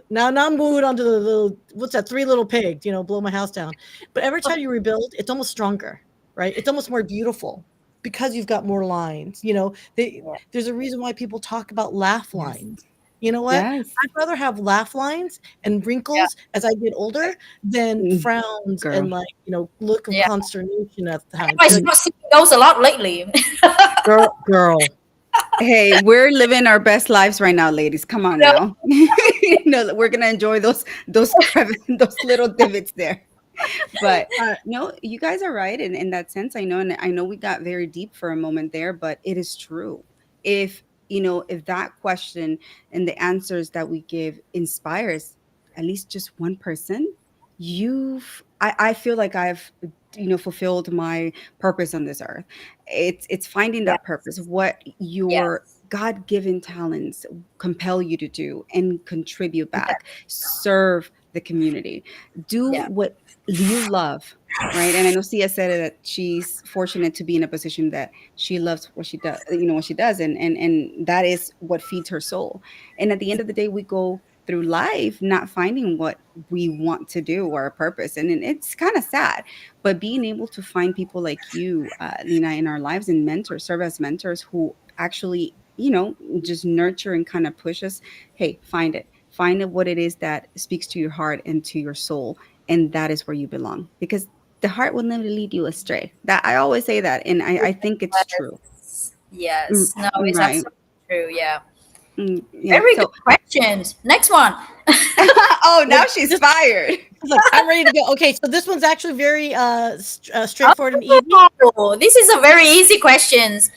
now I'm moving on to the little, what's that, three little pigs, blow my house down. But every time you rebuild, it's almost stronger, right? It's almost more beautiful because you've got more lines. Yeah. There's a reason why people talk about laugh yes. lines. You know what? Yes. I'd rather have laugh lines and Yeah. wrinkles as I get older than Mm, frowns girl. and like, look of Yeah. consternation at I times. Like, start seeing those a lot lately. girl. Hey, we're living our best lives right now, ladies. Come on No, now. No, we're gonna enjoy those those little divots there. But Uh, no, you guys are right in that sense. I know, and I know we got very deep for a moment there, but it is true. If if that question and the answers that we give inspires at least just one person, I feel like I've fulfilled my purpose on this earth. It's finding yeah, that purpose, what yeah, your God-given talents compel you to do and contribute yeah, back, serve the community, do yeah, what you love, right? And I know Sia said that she's fortunate to be in a position that she loves what she does, what she does, and that is what feeds her soul. And at the end of the day, we go through life not finding what we want to do or a purpose, and it's kind of sad. But being able to find people like you, Lena, in our lives and mentors, serve as mentors who actually just nurture and kind of push us. Hey, find it what it is that speaks to your heart and to your soul, and that is where you belong, because the heart will never lead you astray. That I always say that, and I think it's true. yes, Mm, yes. No, it's right. absolutely true. Yeah. Yeah, Very good so questions. Next one. oh, well, now she's this fired. She's like, I'm ready to go. Okay, so this one's actually very straightforward and easy. Oh, this is a very easy questions.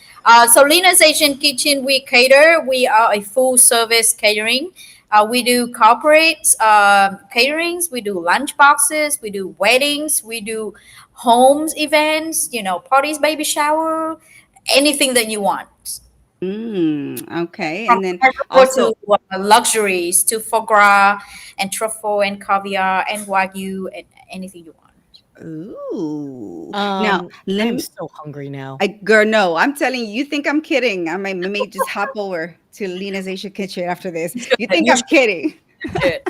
So Lena's Asian Kitchen, we cater. We are a full service catering. We do corporate caterings. We do lunch boxes. We do weddings. We do homes events. Parties, baby shower, anything that you want. Okay, From and then casual also, to luxuries, to foie gras and truffle and caviar and wagyu and anything you want. ooh, now let I'm me. so hungry now. Girl, no, I'm telling you, you think I'm kidding? I may just hop over to Lena's Asian Kitchen after this. You should. You think You I'm kidding? should.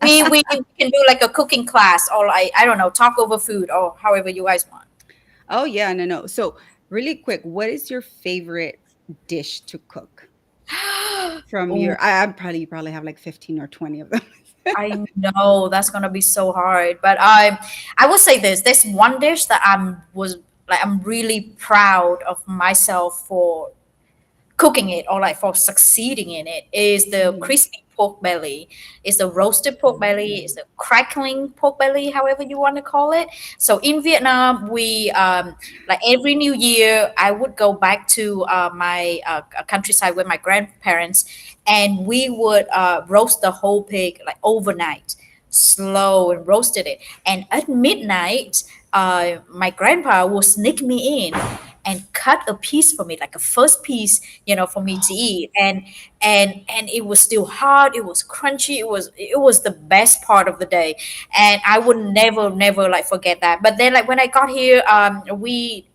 We can do like a cooking class or like I don't know, talk over food or however you guys want. Oh yeah, no, no. So really quick, what is your favorite dish to cook from Oh, your? I'm probably you probably have like 15 or 20 of them. I know that's gonna be so hard, but I will say this. There's one dish that I'm really proud of myself for cooking it or like for succeeding in it is the Mhm. crispy pork belly. It's a roasted pork belly. It's a crackling pork belly, however you want to call it. So in Vietnam, we like every New Year, I would go back to my countryside with my grandparents, and we would roast the whole pig like overnight, slow and roasted it. And at midnight, my grandpa will sneak me in and cut a piece for me, like a first piece, for me to eat. And it was still hot. It was crunchy. It was the best part of the day, and I would never like forget that. But then, like when I got here, we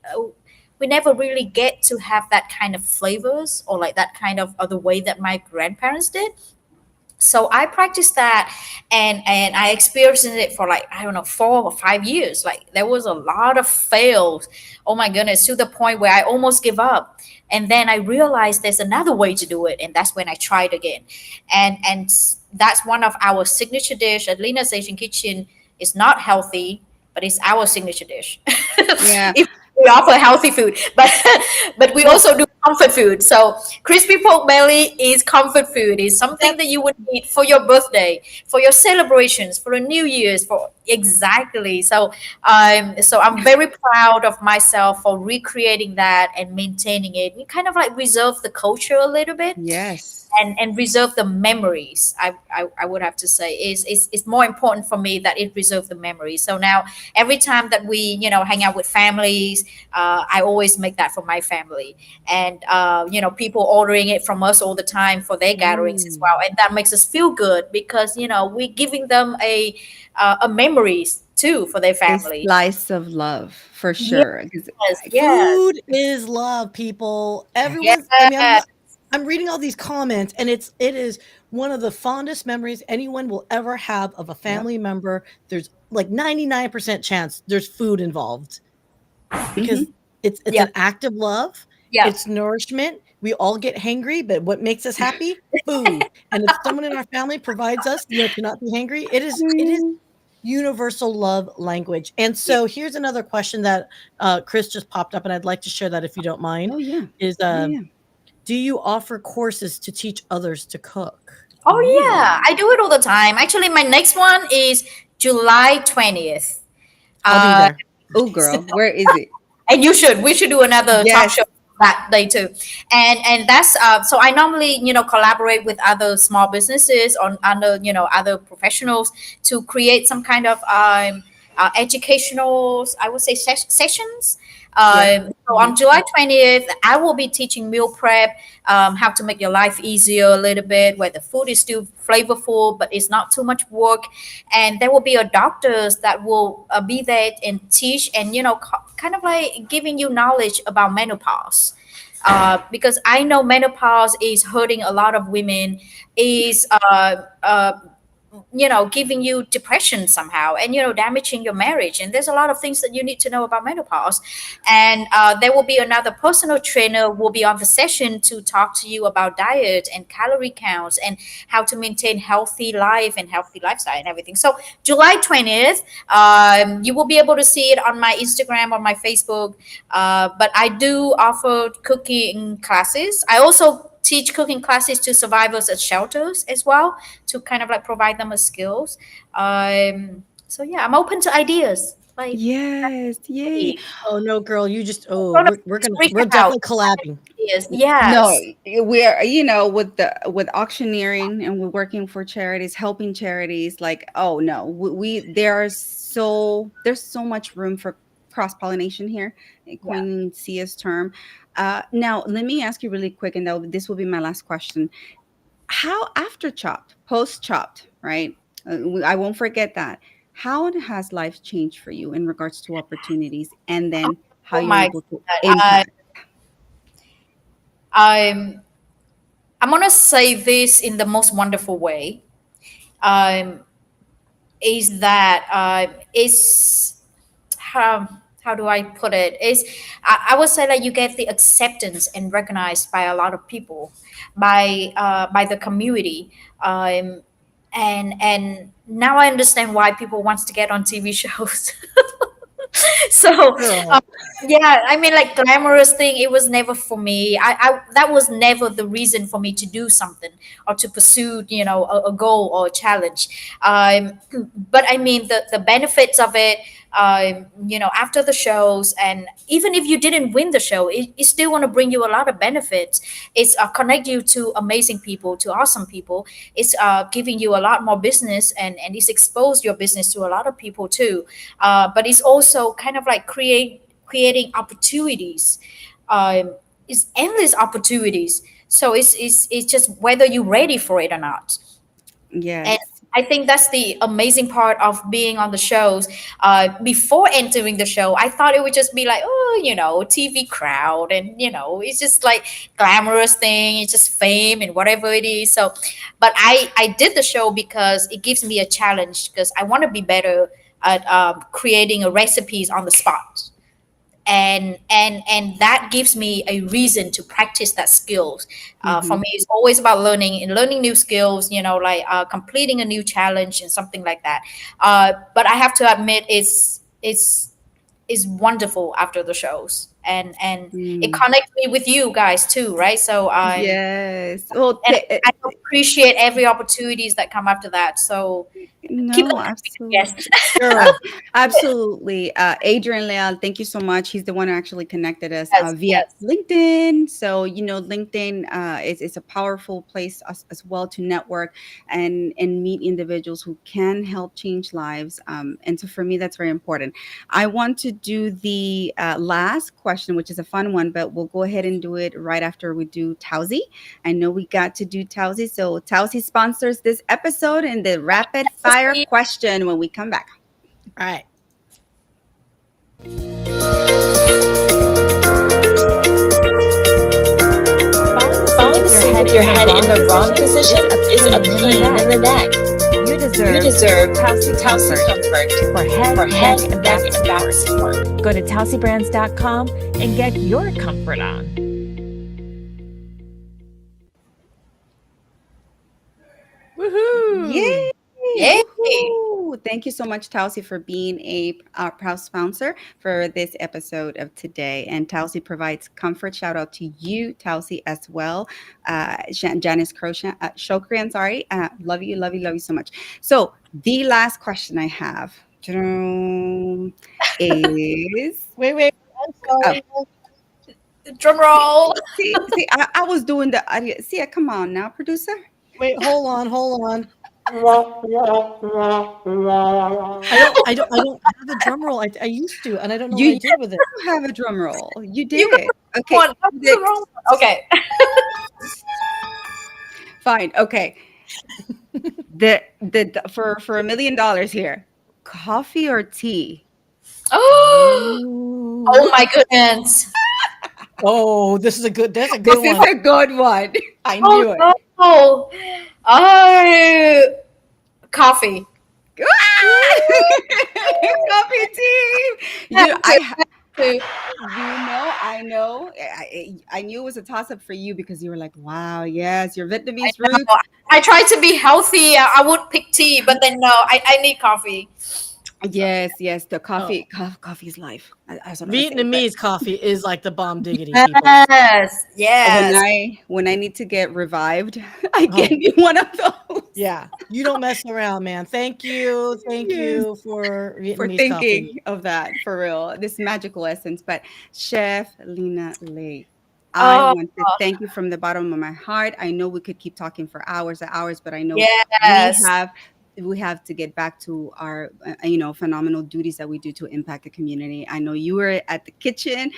never really get to have that kind of flavors or like that kind of other way that my grandparents did. So I practiced that, and I experienced it for like, I don't know, 4 or 5 years. Like there was a lot of fails, oh my goodness, to the point where I almost give up. And then I realized there's another way to do it, and that's when I tried again. And that's one of our signature dish at Lena's Asian Kitchen. It's not healthy, but it's our signature dish. Yeah. If we offer healthy food, but but we Well, also do comfort food. So crispy pork belly is comfort food. It's something that that you would eat for your birthday, for your celebrations, for the New Year's, for exactly. So I'm very proud of myself for recreating that and maintaining it. We kind of like reserve the culture a little bit, Yes. and reserve the memories. I would have to say is more important for me that it preserve the memories. So now every time that we hang out with families, I always make that for my family, and people ordering it from us all the time for their gatherings as Mm. well, and that makes us feel good because we're giving them a memories too for their A family. slice of love for Yes, sure. 'Cause yes, food is love, people. Everyone's, I mean, yes. I'm reading all these comments, and it is one of the fondest memories anyone will ever have of a yep. family member. There's like 99% chance there's food involved because Mhm. it's an Yep, act of love. yep. It's nourishment. We all get hangry, but what makes us happy? Food. And if someone in our family provides us, to not be hangry, it is Mm. universal love language. And Yeah. so here's another question that Chris just popped up, and I'd like to share that if you don't mind. Oh, yeah. Is Yeah, yeah. do you offer courses to teach others to cook? Oh yeah, Ooh. I do it all the time. Actually, my next one is July 20th. I'll be Uh, there. Oh, girl, where is it? and we should do another talk Yes. show that day too. And that's so I normally collaborate with other small businesses on under other professionals to create some kind of educational, I would say, sessions. Yeah. So Mhm. on July 20th, I will be teaching meal prep, how to make your life easier a little bit, where the food is still flavorful, but it's not too much work. And there will be a doctors that will be there and teach, and kind of like giving you knowledge about menopause. Because I know menopause is hurting a lot of women, is giving you depression somehow, and damaging your marriage, and there's a lot of things that you need to know about menopause. And there will be another personal trainer will be on the session to talk to you about diet and calorie counts and how to maintain healthy life and healthy lifestyle and everything. So July 20th, you will be able to see it on my Instagram or my Facebook. But I do offer cooking classes. I also teach cooking classes to survivors at shelters as well, to kind of like provide them with skills. So yeah, I'm open to ideas. Like, Yes. Yay. hey, Oh no, girl, you just don't reach we're out. definitely collabing. Ideas. No, Yes. we're with auctioneering, and we're working for charities, helping charities. Like, oh no, there's so much room for cross pollination here. Yeah. Queen Cia's term. Now let me ask you really quick, and this will be my last question. How after chopped, post chopped, right? I won't forget that. How has life changed for you in regards to opportunities, and then how Oh you're my able to God. impact? I'm I'm gonna say this in the most wonderful way. Um, is that is how do I put it? Is I would say that you get the acceptance and recognized by a lot of people, by the community, um, and now I understand why people wants to get on TV shows. So Girl. um, yeah, I mean, like glamorous thing, it was never for me. I that was never the reason for me to do something or to pursue, a goal or a challenge. But I mean, the benefits of it, after the shows, and even if you didn't win the show, it still want to bring you a lot of benefits. It's connect you to amazing people, to awesome people. It's giving you a lot more business, and it's exposed your business to a lot of people too. But it's also kind of like creating opportunities. It's endless opportunities. So it's just whether you're ready for it or not. And Yes. I think that's the amazing part of being on the shows. Before entering the show, I thought it would just be like, oh, TV crowd, and it's just like glamorous thing. It's just fame and whatever it is. So, but I did the show because it gives me a challenge, because I want to be better at creating a recipes on the spot, and that gives me a reason to practice that skills. For Mm-hmm. me, it's always about learning and learning new skills, like completing a new challenge and something like that. But I have to admit, it's wonderful after the shows, and it Mm. connects me with you guys too, right? So Yes. Well, and I appreciate every opportunities that come after that. So keep no, them coming, absolutely. yes. Ab- Girl. Absolutely. Adrian Leal, thank you so much. He's the one who actually connected us Yes, via yes, LinkedIn. So, LinkedIn is a powerful place as well to network and meet individuals who can help change lives. And so for me, that's very important. I want to do the last question, which is a fun one, but we'll go ahead and do it right after we do Tausi. I know we got to do Tausi. So Tausi sponsors this episode and the rapid fire yes. question when we come back. All right. Falling asleep with your head in the wrong position is a pain in the neck. You deserve Tausi Comfort for head, neck, and back support. Go to TausiBrands.com and get your comfort on. Woohoo. Yay! Yay. Woohoo! Thank you so much, Tausi, for being a proud sponsor for this episode of today. And Tausi provides comfort. Shout out to you, Tausi, as well. Janice Shokrian, sorry. Love you, love you, love you so much. So the last question I have is Wait. I'm oh, sorry. Drum roll. see, I was doing the audio. See, come on now, producer. Wait, hold on, hold on. I don't have a drum roll. I used to, and I don't know what I You did with it. have a drum roll. You You got did. Okay. one. That's the wrong one. Okay. Fine. Okay. For $1 million here, coffee or tea? Oh, Ooh. oh my goodness. Oh, that's a This good is one. a good one. I Oh knew it. no. Oh, coffee. Coffee tea. Have You, to, I, have to. I know. I knew it was a toss up for you because you were like, "Wow, yes, your I Vietnamese know. roots." I try to be healthy. I would pick tea, but then no, I need coffee. Yes, yes, the Oh, coffee is life. That's what I say. But Vietnamese coffee is like the bomb diggity, people. Yes, when yes, I need to get revived, I Oh, get me one of those. yeah. You don't mess around, man. Thank you. Thank Yes. you for For Vietnamese coffee. thinking of that for real, this magical essence. But Chef Lena Lay, I oh want to thank you from the bottom of my heart. I know we could keep talking for hours and hours, but I know we yes, have we have to get back to our phenomenal duties that we do to impact the community. I know you were at the kitchen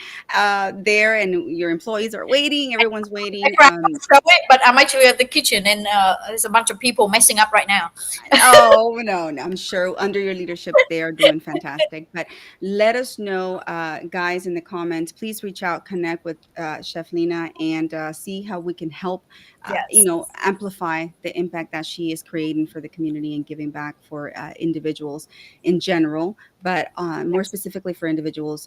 there, and your employees are waiting. Everyone's I waiting. tried to show it, but I'm actually at the kitchen, and there's a bunch of people messing up right now. Oh, no, no, I'm sure under your leadership, they are doing fantastic. But let us know, guys, in the comments. Please reach out, connect with Chef Lena, and see how we can help, Yes, amplify the impact that she is creating for the community and giving back for individuals in general, but more specifically for individuals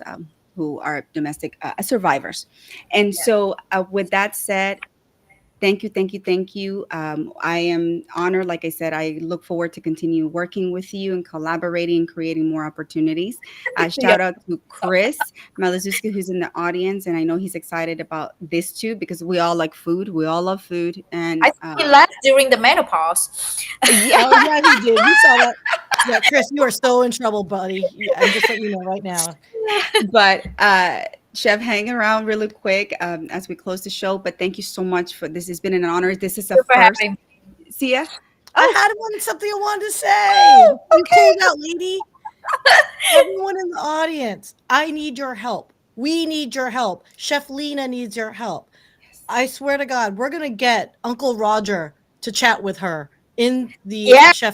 who are domestic survivors. And yes, so, with that said, Thank you, thank you, thank you. I am honored. Like I said, I look forward to continue working with you and collaborating and creating more opportunities. Yeah. Shout out to Chris Malazuski, who's in the audience, and I know he's excited about this too because we all like food. We all love food, I and think he left during the menopause. yeah. Oh yeah, he did. We saw that. Yeah, Chris, you are so in trouble, buddy. I'm just letting you know right now. But Chef, hang around really quick as we close the show. But thank you so much for this. Has been an honor. This is a Thank you for first. having me. See ya. I Oh, had something I wanted to say. oh, You close okay. out, lady. Everyone in the audience, I need your help. We need your help. Chef Lena needs your help. I swear to God, we're gonna get Uncle Roger to chat with her in the Yes. Chef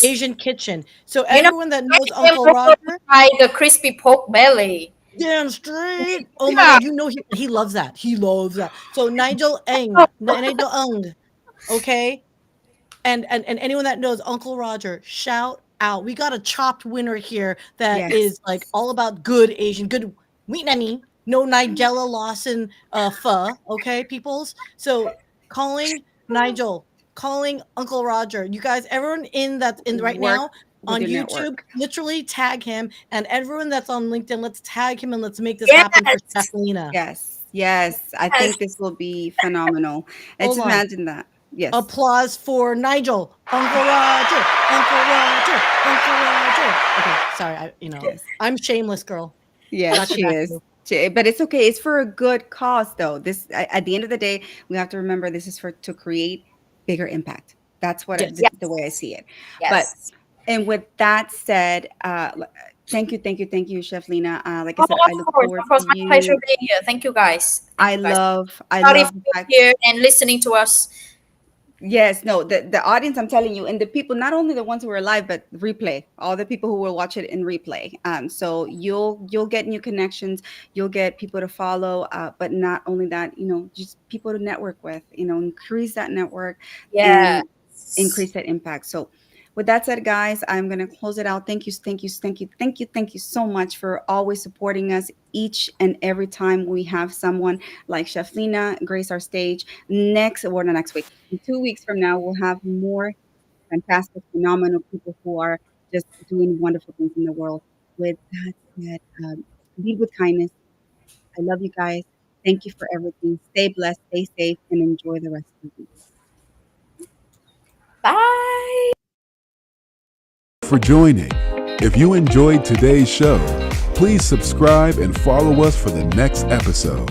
Asian kitchen. So You know, everyone that knows invite him Uncle over to Roger, try the crispy pork belly. damn straight. Oh my Yeah. God, you know he loves that. He loves that. So Nigel Eng, okay? And anyone that knows Uncle Roger, shout out. We got a chopped winner here that Yes. is like all about good Asian, good Vietnamese, no Nigella Lawson pho, okay, peoples? So calling Nigel, calling Uncle Roger. You guys, everyone in that's in right Work now with on your YouTube, network. literally tag him, and everyone that's on LinkedIn, let's tag him and let's make this happen for Yes. Stephina. Yes. Yes. I Yes. think this will be phenomenal. Let's Hold on. imagine that. Yes. Applause for Nigel. Uncle Roger. Uncle Roger. Uncle Roger. Okay, sorry. Yes. I'm shameless, girl. Yes, Got your she back, is. boo. But it's okay. It's for a good cause, though. At the end of the day, we have to remember this is for to create bigger impact. That's what Yes. the way I see it. But Yes. and with that said, thank you, Chef Lena. Like I Oh, said, I look of forward course, to my pleasure you. being here. Thank you guys. Thank you guys. I Sorry for love the being fact. here and listening to us. Yes, no, the audience, I'm telling you, and the people, not only the ones who are live, but replay, all the people who will watch it in replay. So you'll get new connections, you'll get people to follow, but not only that, just people to network with, increase that network and Yes. increase that impact. So with that said, guys, I'm gonna close it out. Thank you, thank you, thank you, thank you, thank you so much for always supporting us each and every time we have someone like Chef Lena grace our stage. Not next week. In 2 weeks from now, we'll have more fantastic, phenomenal people who are just doing wonderful things in the world. With that said, lead with kindness. I love you guys. Thank you for everything. Stay blessed, stay safe, and enjoy the rest of the week. Bye. For joining. If you enjoyed today's show, please subscribe and follow us for the next episode.